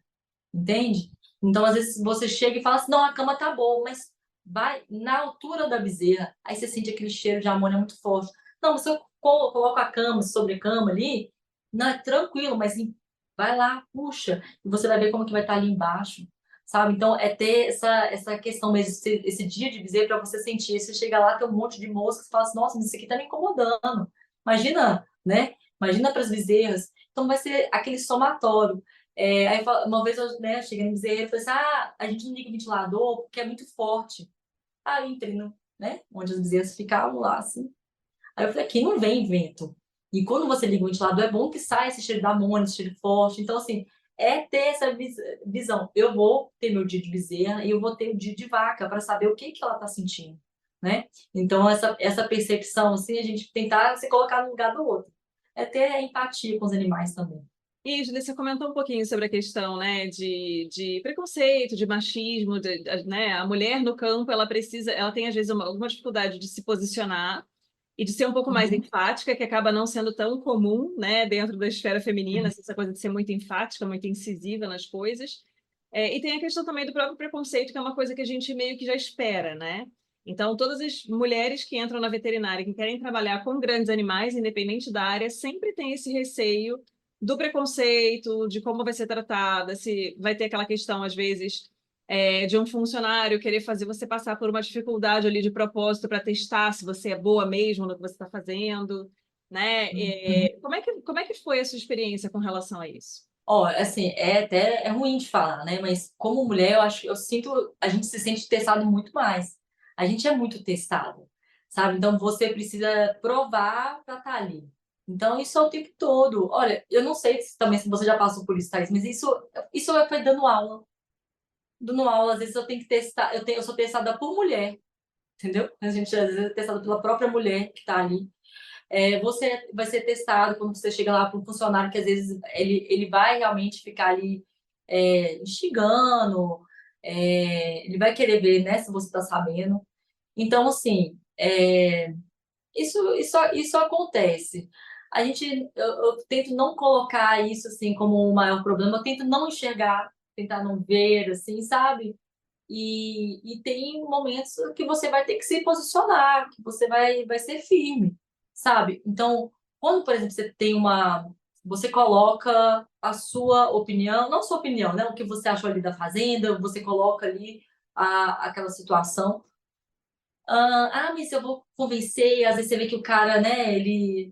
B: entende? Então, às vezes, você chega e fala assim, não, a cama tá boa, mas vai na altura da bezerra, aí você sente aquele cheiro de amônia muito forte. Não, mas se eu coloco a cama, sobre a cama ali, não, é tranquilo, mas vai lá, puxa, e você vai ver como que vai estar ali embaixo, sabe? Então, é ter essa questão mesmo, esse dia de bezerra para você sentir. Você chega lá, tem um monte de moscas, você fala assim, nossa, mas isso aqui tá me incomodando. Imagina, né? Imagina para as bezerras. Então, vai ser aquele somatório. Aí uma vez eu, né, cheguei no bezerro e falei assim: a gente não liga o ventilador porque é muito forte. Aí eu entrei né, onde as bezerras ficavam lá, assim. Aí eu falei: aqui não vem vento. E quando você liga o ventilador, é bom que saia esse cheiro da amônia, esse cheiro forte. Então, assim, ter essa visão. Eu vou ter meu dia de bezerra e eu vou ter o dia de vaca para saber o que que ela está sentindo, né? Então, essa percepção, assim, a gente tentar se colocar no lugar do outro. É ter empatia com os animais também.
C: E, Julia, você comentou um pouquinho sobre a questão, né, de preconceito, de machismo, né, a mulher no campo, ela tem às vezes alguma dificuldade de se posicionar e de ser um pouco mais
B: Uhum.
C: enfática, que acaba não sendo tão comum, né, dentro da esfera feminina, essa coisa de ser muito enfática, muito incisiva nas coisas. E tem a questão também do próprio preconceito, que é uma coisa que a gente meio que já espera, né? Então, todas as mulheres que entram na veterinária, que querem trabalhar com grandes animais, independente da área, sempre tem esse receio do preconceito, de como vai ser tratada, se vai ter aquela questão, às vezes, de um funcionário querer fazer você passar por uma dificuldade ali de propósito para testar se você é boa mesmo no que você está fazendo, né?
B: Uhum.
C: Como é que foi a sua experiência com relação a isso?
B: Ó, assim, é ruim de falar, né? Mas como mulher, eu sinto, a gente se sente testado muito mais. A gente é muito testado, sabe? Então você precisa provar para estar ali. Então isso é o tempo todo. Olha, eu não sei se também se você já passou por isso, Thaís, mas isso foi dando aula. Dando aula, às vezes eu tenho que testar, eu sou testada por mulher, entendeu? A gente às vezes é testada pela própria mulher que tá ali. Você vai ser testado quando você chega lá para um funcionário que às vezes ele vai realmente ficar ali instigando, ele vai querer ver, né, se você está sabendo. Então, assim, isso acontece. Eu tento não colocar isso assim como o maior problema, eu tento não enxergar, tentar não ver, assim, sabe? E tem momentos que você vai ter que se posicionar, que você vai ser firme, sabe? Então, quando, por exemplo, você coloca a sua opinião, não sua opinião, né? O que você achou ali da fazenda, você coloca ali aquela situação. Mas eu vou convencer, às vezes você vê que o cara, né,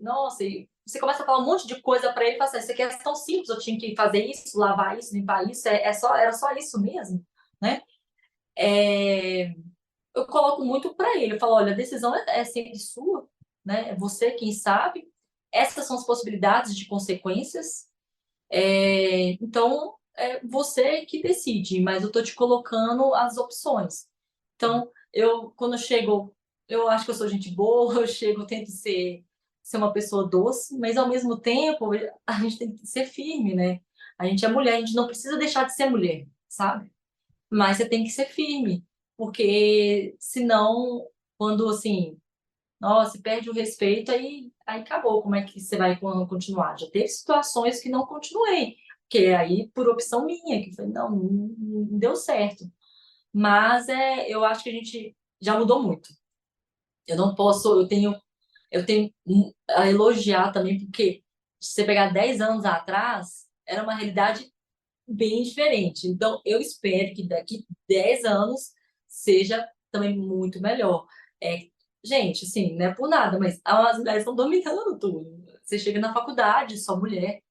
B: nossa, e você começa a falar um monte de coisa para ele e fala assim, isso aqui é tão simples, eu tinha que fazer isso, lavar isso, limpar isso, era só isso mesmo, né? É, eu coloco muito para ele. Eu falo, olha, a decisão é sempre sua, né? É você quem sabe. Essas são as possibilidades de consequências. Então, é você que decide, mas eu tô te colocando as opções. Então, quando eu chego, eu acho que eu sou gente boa, eu chego, eu tento ser uma pessoa doce, mas ao mesmo tempo, a gente tem que ser firme, né? A gente é mulher, a gente não precisa deixar de ser mulher, sabe? Mas você tem que ser firme, porque senão, quando assim, nossa, perde o respeito, aí acabou. Como é que você vai continuar? Já teve situações que não continuei, porque aí por opção minha, que foi, não deu certo. Mas eu acho que a gente já mudou muito. Eu não posso, eu tenho a elogiar também, porque se você pegar 10 anos atrás, era uma realidade bem diferente. Então, eu espero que daqui 10 anos seja também muito melhor. É, gente, assim, não é por nada, mas as mulheres estão dominando tudo. Você chega na faculdade, só mulher.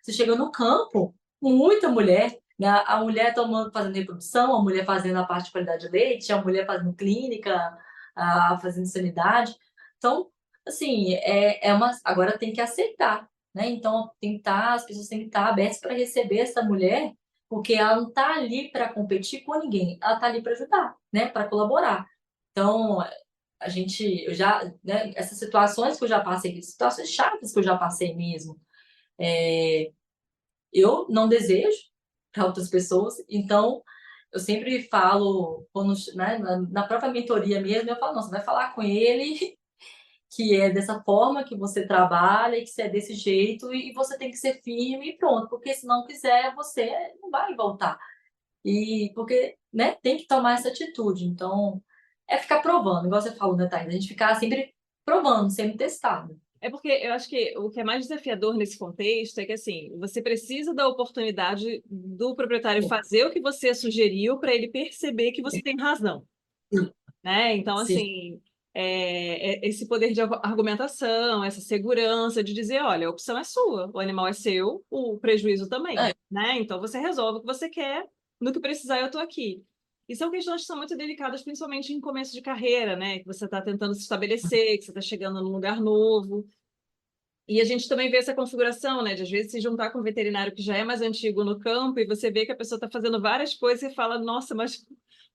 B: Você chega no campo, muita mulher. Né? A mulher fazendo reprodução, a mulher fazendo a parte de qualidade de leite, a mulher fazendo clínica, fazendo sanidade. Então, assim, agora tem que aceitar, né? Então, as pessoas têm que estar abertas para receber essa mulher, porque ela não está ali para competir com ninguém, ela está ali para ajudar, né? Para colaborar. Então, essas situações que eu já passei, situações chatas que eu já passei mesmo, eu não desejo para outras pessoas, então eu sempre falo, né, na própria mentoria mesmo, eu falo, não, você vai falar com ele que é dessa forma que você trabalha e que você é desse jeito e você tem que ser firme e pronto, porque se não quiser, você não vai voltar. E porque, né, tem que tomar essa atitude. Então, é ficar provando, igual você falou, né, Thaís? A gente ficar sempre provando, sempre testado.
C: É porque eu acho que o que é mais desafiador nesse contexto é que, assim, você precisa da oportunidade do proprietário fazer o que você sugeriu para ele perceber que você tem razão,
B: Sim,
C: né? Então,
B: sim.
C: assim, esse poder de argumentação, essa segurança de dizer, olha, a opção é sua, o animal é seu, o prejuízo também,
B: É,
C: né? Então, você resolve o que você quer, no que precisar eu estou aqui. E são questões que são muito delicadas, principalmente em começo de carreira, né? Que você está tentando se estabelecer, que você está chegando num lugar novo. E a gente também vê essa configuração, né? De às vezes se juntar com um veterinário que já é mais antigo no campo e você vê que a pessoa está fazendo várias coisas e fala, nossa, mas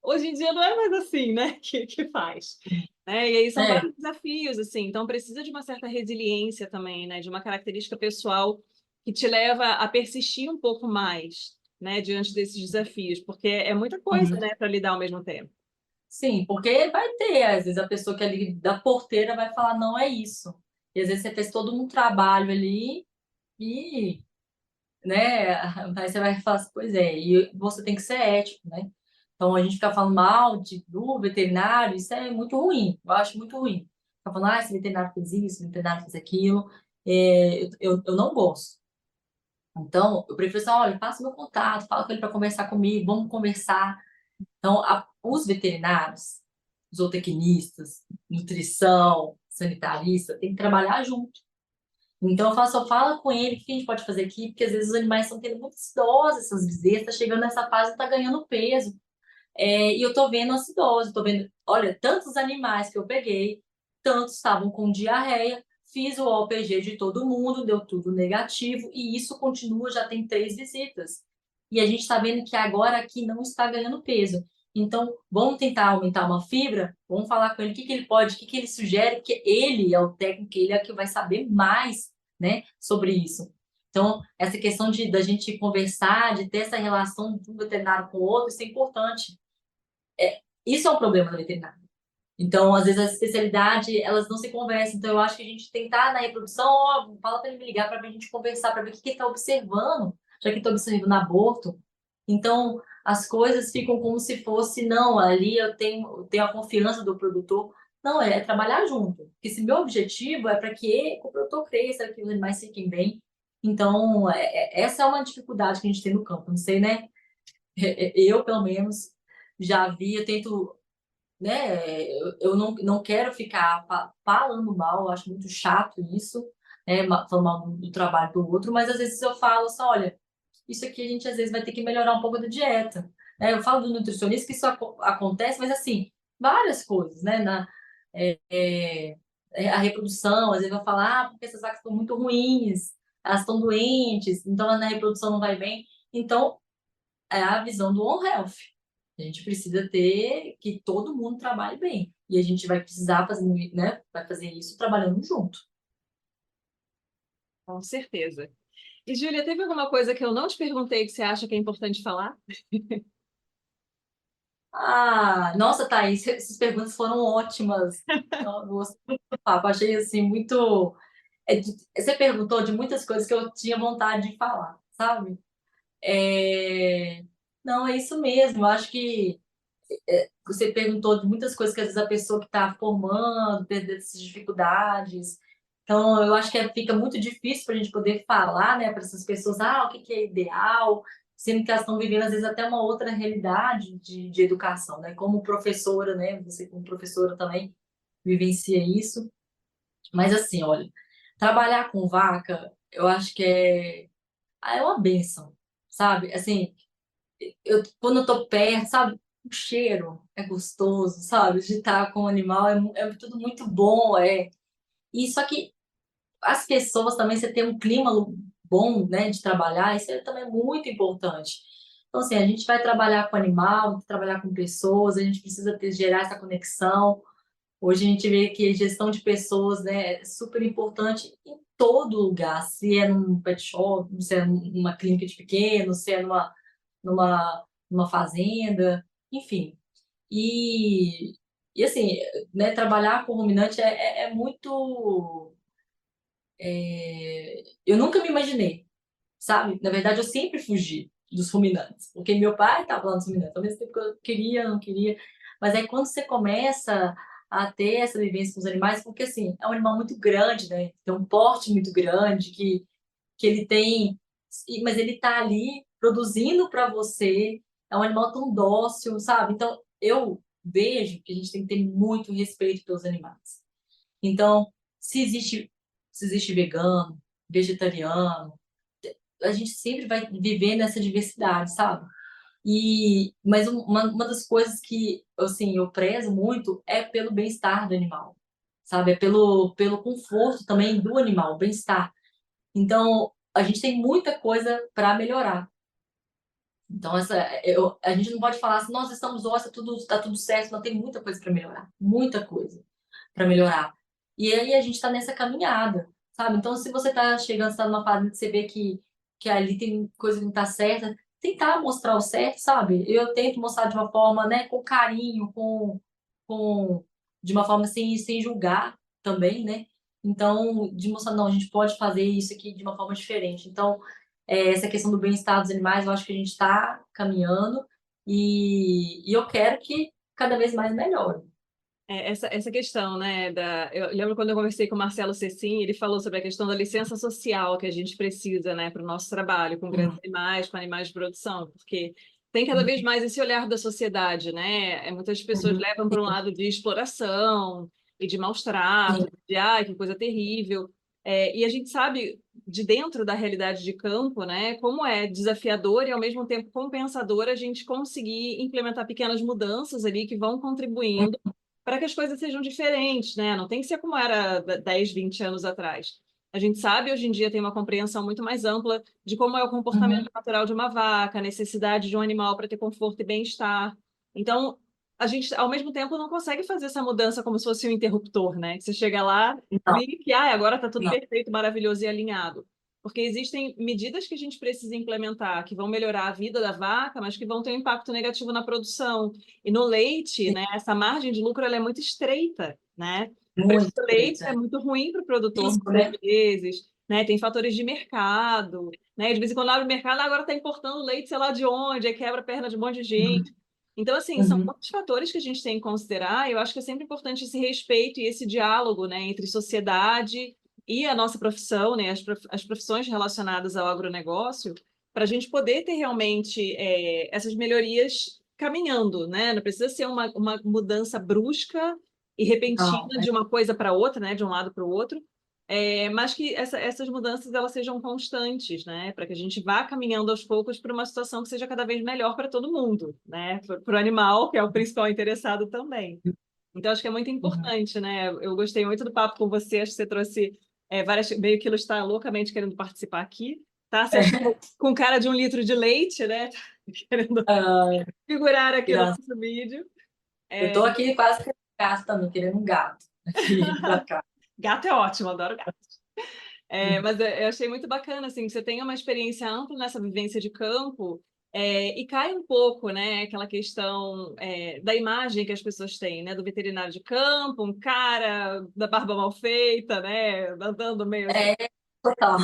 C: hoje em dia não é mais assim, né? Que faz. Né? E aí são
B: é,
C: vários desafios, assim. Então precisa de uma certa resiliência também, né? De uma característica pessoal que te leva a persistir um pouco mais, né? Diante desses desafios, porque é muita coisa,
B: uhum.
C: né? Para lidar ao mesmo tempo.
B: Sim, porque vai ter, às vezes, a pessoa que é ali da porteira vai falar, não é isso. E às vezes você fez todo um trabalho ali e né? Aí você vai falar assim, pois é, e você tem que ser ético, né? Então a gente fica falando mal do veterinário, isso é muito ruim, eu acho muito ruim. Fica falando, esse veterinário fez isso, esse veterinário fez aquilo, eu não gosto. Então, eu prefiro assim, olha, passa meu contato, fala com ele para conversar comigo, vamos conversar. Então, os veterinários, zootecnistas, nutrição, sanitarista, tem que trabalhar junto. Então, eu falo, só fala com ele o que a gente pode fazer aqui, porque às vezes os animais estão tendo muita acidose, essas bezerras, tá chegando nessa fase, tá ganhando peso. E eu tô vendo acidose, tô vendo, olha, tantos animais que eu peguei, tantos estavam com diarreia, fiz o OPG de todo mundo, deu tudo negativo, e isso continua, já tem 3 visitas. E a gente está vendo que agora aqui não está ganhando peso. Então, vamos tentar aumentar uma fibra, vamos falar com ele o que ele pode, o que ele sugere, porque ele é o técnico, ele é o que vai saber mais, né, sobre isso. Então, essa questão da gente conversar, de ter essa relação de um veterinário com o outro, isso é importante. Isso é um problema da veterinária. Então, às vezes, a especialidade, elas não se conversam. Então, eu acho que a gente tentar na reprodução, ó, fala para ele me ligar para a gente conversar, para ver o que ele está observando, já que está observando aborto. Então, as coisas ficam como se fosse, não, ali eu tenho a confiança do produtor. Não, é trabalhar junto. Porque se meu objetivo é para que o produtor cresça, que os animais fiquem bem. Então, essa é uma dificuldade que a gente tem no campo. Não sei, né? Eu, pelo menos, já vi, eu tento, né? Eu não quero ficar falando mal, eu acho muito chato isso, né? Falando mal do trabalho do outro, mas às vezes eu falo assim, olha, isso aqui a gente às vezes vai ter que melhorar um pouco da dieta. Eu falo do nutricionista que isso acontece, mas assim, várias coisas, né? É, é, a reprodução, às vezes eu falo, porque essas vacas estão muito ruins, elas estão doentes, então na reprodução não vai bem. Então, é a visão do One Health. A gente precisa ter que todo mundo trabalhe bem. E a gente vai precisar fazer, né? Vai fazer isso trabalhando junto.
C: Com certeza. E, Júlia, teve alguma coisa que eu não te perguntei que você acha que é importante falar?
B: Nossa, Thaís, essas perguntas foram ótimas. Eu gostei muito do papo. Achei assim muito. Você perguntou de muitas coisas que eu tinha vontade de falar, sabe? É, Não, é isso mesmo. Eu acho que você perguntou de muitas coisas que às vezes a pessoa que está formando, tem dessas dificuldades. Então, eu acho que fica muito difícil para a gente poder falar, né, para essas pessoas, o que é ideal, sendo que elas estão vivendo, às vezes, até uma outra realidade de educação, né? Como professora, né? Você, como professora, também vivencia isso. Mas, assim, olha, trabalhar com vaca, eu acho que é uma bênção, sabe? Assim, quando eu tô perto, sabe? O cheiro é gostoso, sabe? De estar com o animal é tudo muito bom, E só que as pessoas também, você ter um clima bom, né, de trabalhar, isso também é muito importante. Então, assim, a gente vai trabalhar com animal, trabalhar com pessoas, a gente precisa gerar essa conexão. Hoje a gente vê que a gestão de pessoas, né, é super importante em todo lugar, se é num pet shop, se é numa clínica de pequeno, se é numa fazenda, enfim. E, e assim, né, trabalhar com ruminante é muito. Eu nunca me imaginei, sabe? Na verdade, eu sempre fugi dos ruminantes, porque meu pai estava lá nos ruminantes, ao mesmo tempo que eu queria, não queria. Mas aí quando você começa a ter essa vivência com os animais, porque assim, é um animal muito grande, né? Tem um porte muito grande, que ele tem, mas ele está ali produzindo para você, é um animal tão dócil, sabe? Então, eu vejo que a gente tem que ter muito respeito pelos animais. Então, se existe, se existe vegano, vegetariano, a gente sempre vai viver nessa diversidade, sabe? Mas uma das coisas que, assim, eu prezo muito é pelo bem-estar do animal, sabe? É pelo conforto também do animal, bem-estar. Então, a gente tem muita coisa para melhorar. Então, a gente não pode falar assim, nós estamos ósseos, tá tudo certo, não tem muita coisa para melhorar, muita coisa para melhorar. E aí a gente está nessa caminhada, sabe? Então, se você está chegando, está numa fase que você vê que ali tem coisa que não está certa, tentar mostrar o certo, sabe? Eu tento mostrar de uma forma, né, com carinho, com de uma forma sem julgar também, né? Então, de mostrar, não, a gente pode fazer isso aqui de uma forma diferente. Então, essa questão do bem-estar dos animais, eu acho que a gente está caminhando e eu quero que cada vez mais melhore.
C: Essa questão, né, eu lembro quando eu conversei com o Marcelo Cecim, ele falou sobre a questão da licença social que a gente precisa, né, para o nosso trabalho com grandes animais, com animais de produção, porque tem cada vez mais esse olhar da sociedade, né? Muitas pessoas
B: Uhum.
C: levam para um lado de exploração e de maus tratos,
B: Sim.
C: de ai, que coisa terrível. E a gente sabe de dentro da realidade de campo, né, como é desafiador e ao mesmo tempo compensador a gente conseguir implementar pequenas mudanças ali que vão contribuindo para que as coisas sejam diferentes, né? Não tem que ser como era 10, 20 anos atrás. A gente sabe, hoje em dia, tem uma compreensão muito mais ampla de como é o
B: Uhum.
C: comportamento natural de uma vaca, a necessidade de um animal para ter conforto e bem-estar. Então, a gente, ao mesmo tempo, não consegue fazer essa mudança como se fosse um interruptor, né? Que você chega lá,
B: Não,
C: vira que agora está tudo
B: não.
C: perfeito, maravilhoso e alinhado. Porque existem medidas que a gente precisa implementar que vão melhorar a vida da vaca, mas que vão ter um impacto negativo na produção. E no leite, né, essa margem de lucro ela é muito estreita, né? O preço
B: Muito
C: do leite é
B: estreita.
C: muito ruim para o produtor,
B: Risco,
C: muitas
B: né?
C: vezes, né? Tem fatores de mercado, né? De vez em quando abre o mercado, agora está importando leite, sei lá de onde, aí quebra a perna de um monte de gente. Então, assim, são
B: Uhum.
C: muitos fatores que a gente tem que considerar, e eu acho que é sempre importante esse respeito e esse diálogo, né, entre sociedade e a nossa profissão, né, as profissões relacionadas ao agronegócio, para a gente poder ter realmente essas melhorias caminhando, né? Não precisa ser uma mudança brusca e
B: Não,
C: repentina de uma coisa para outra, né, de um lado para o outro, mas que essas mudanças elas sejam constantes, né, para que a gente vá caminhando aos poucos para uma situação que seja cada vez melhor para todo mundo, né, para o animal, que é o principal interessado também. Então, acho que é muito
B: uhum.
C: importante, né? Eu gostei muito do papo com você, acho que você trouxe várias. Meio que ela está loucamente querendo participar aqui, tá? Você acha que com cara de 1 litro de leite, né? Querendo
B: Ah,
C: figurar aqui no
B: graças.
C: nosso vídeo.
B: Eu tô aqui quase querendo um gato também, querendo um gato aqui da casa.
C: Gato é ótimo, adoro gato. Mas eu achei muito bacana, assim, que você tenha uma experiência ampla nessa vivência de campo, e cai um pouco, né, aquela questão da imagem que as pessoas têm, né, do veterinário de campo, um cara da barba mal feita, né, andando meio assim,
B: É, total.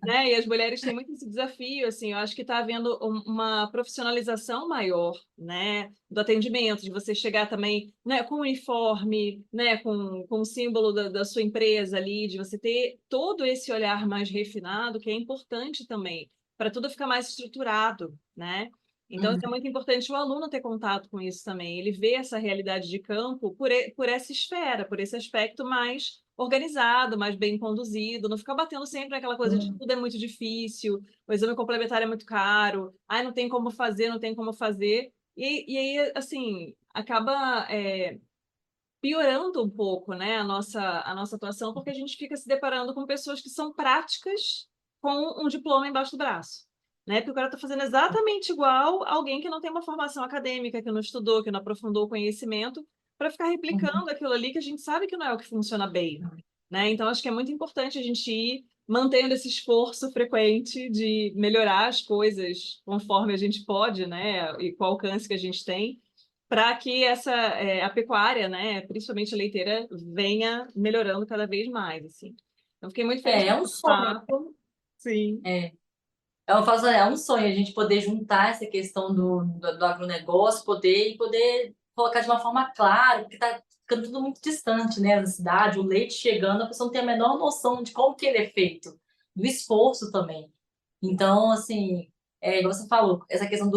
C: né, e as mulheres têm muito esse desafio, assim, eu acho que está havendo uma profissionalização maior, né, do atendimento, de você chegar também, né, com uniforme, né, com o símbolo da sua empresa ali, de você ter todo esse olhar mais refinado, que é importante também, para tudo ficar mais estruturado, né? Então, isso é
B: Uhum.
C: muito importante o aluno ter contato com isso também, ele vê essa realidade de campo por essa esfera, por esse aspecto mais organizado, mais bem conduzido, não ficar batendo sempre aquela coisa de tudo é muito difícil, o exame complementar é muito caro, ai, não tem como fazer, não tem como fazer. E aí, assim, acaba piorando um pouco, né, a nossa atuação, porque a gente fica se deparando com pessoas que são práticas com um diploma embaixo do braço. Né? Porque o cara está fazendo exatamente igual alguém que não tem uma formação acadêmica, que não estudou, que não aprofundou o conhecimento, para ficar
B: Uhum.
C: replicando aquilo ali que a gente sabe que não é o que funciona bem. Né? Então, acho que é muito importante a gente ir mantendo esse esforço frequente de melhorar as coisas conforme a gente pode, né? E com o alcance que a gente tem, para que a pecuária, né, principalmente a leiteira, venha melhorando cada vez mais, assim. Eu fiquei muito feliz
B: É
C: com
B: um
C: o
B: sonho.
C: papo. Sim.
B: É. É um sonho a gente poder juntar essa questão do agronegócio, poder colocar de uma forma clara, porque está ficando tudo muito distante, né? Na cidade, o leite chegando, a pessoa não tem a menor noção de como que ele é feito, do esforço também. Então, assim, igual você falou, essa questão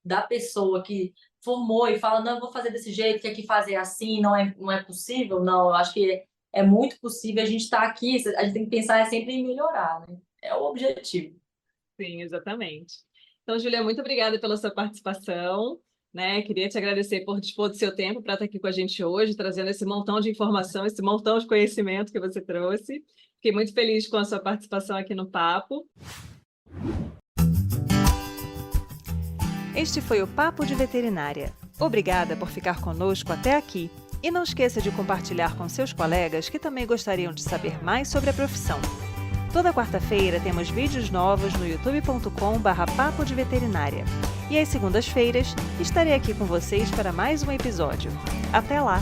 B: da pessoa que formou e fala, não, eu vou fazer desse jeito, que aqui fazer assim, não é possível, não, eu acho que é muito possível, a gente está aqui, a gente tem que pensar sempre em melhorar, né? É o objetivo.
C: Sim, exatamente. Então, Julia, muito obrigada pela sua participação, né? Queria te agradecer por dispor do seu tempo para estar aqui com a gente hoje, trazendo esse montão de informação, esse montão de conhecimento que você trouxe. Fiquei muito feliz com a sua participação aqui no Papo.
A: Este foi o Papo de Veterinária. Obrigada por ficar conosco até aqui. E não esqueça de compartilhar com seus colegas que também gostariam de saber mais sobre a profissão. Toda quarta-feira temos vídeos novos no youtube.com/papo de veterinária. E às segundas-feiras estarei aqui com vocês para mais um episódio. Até lá!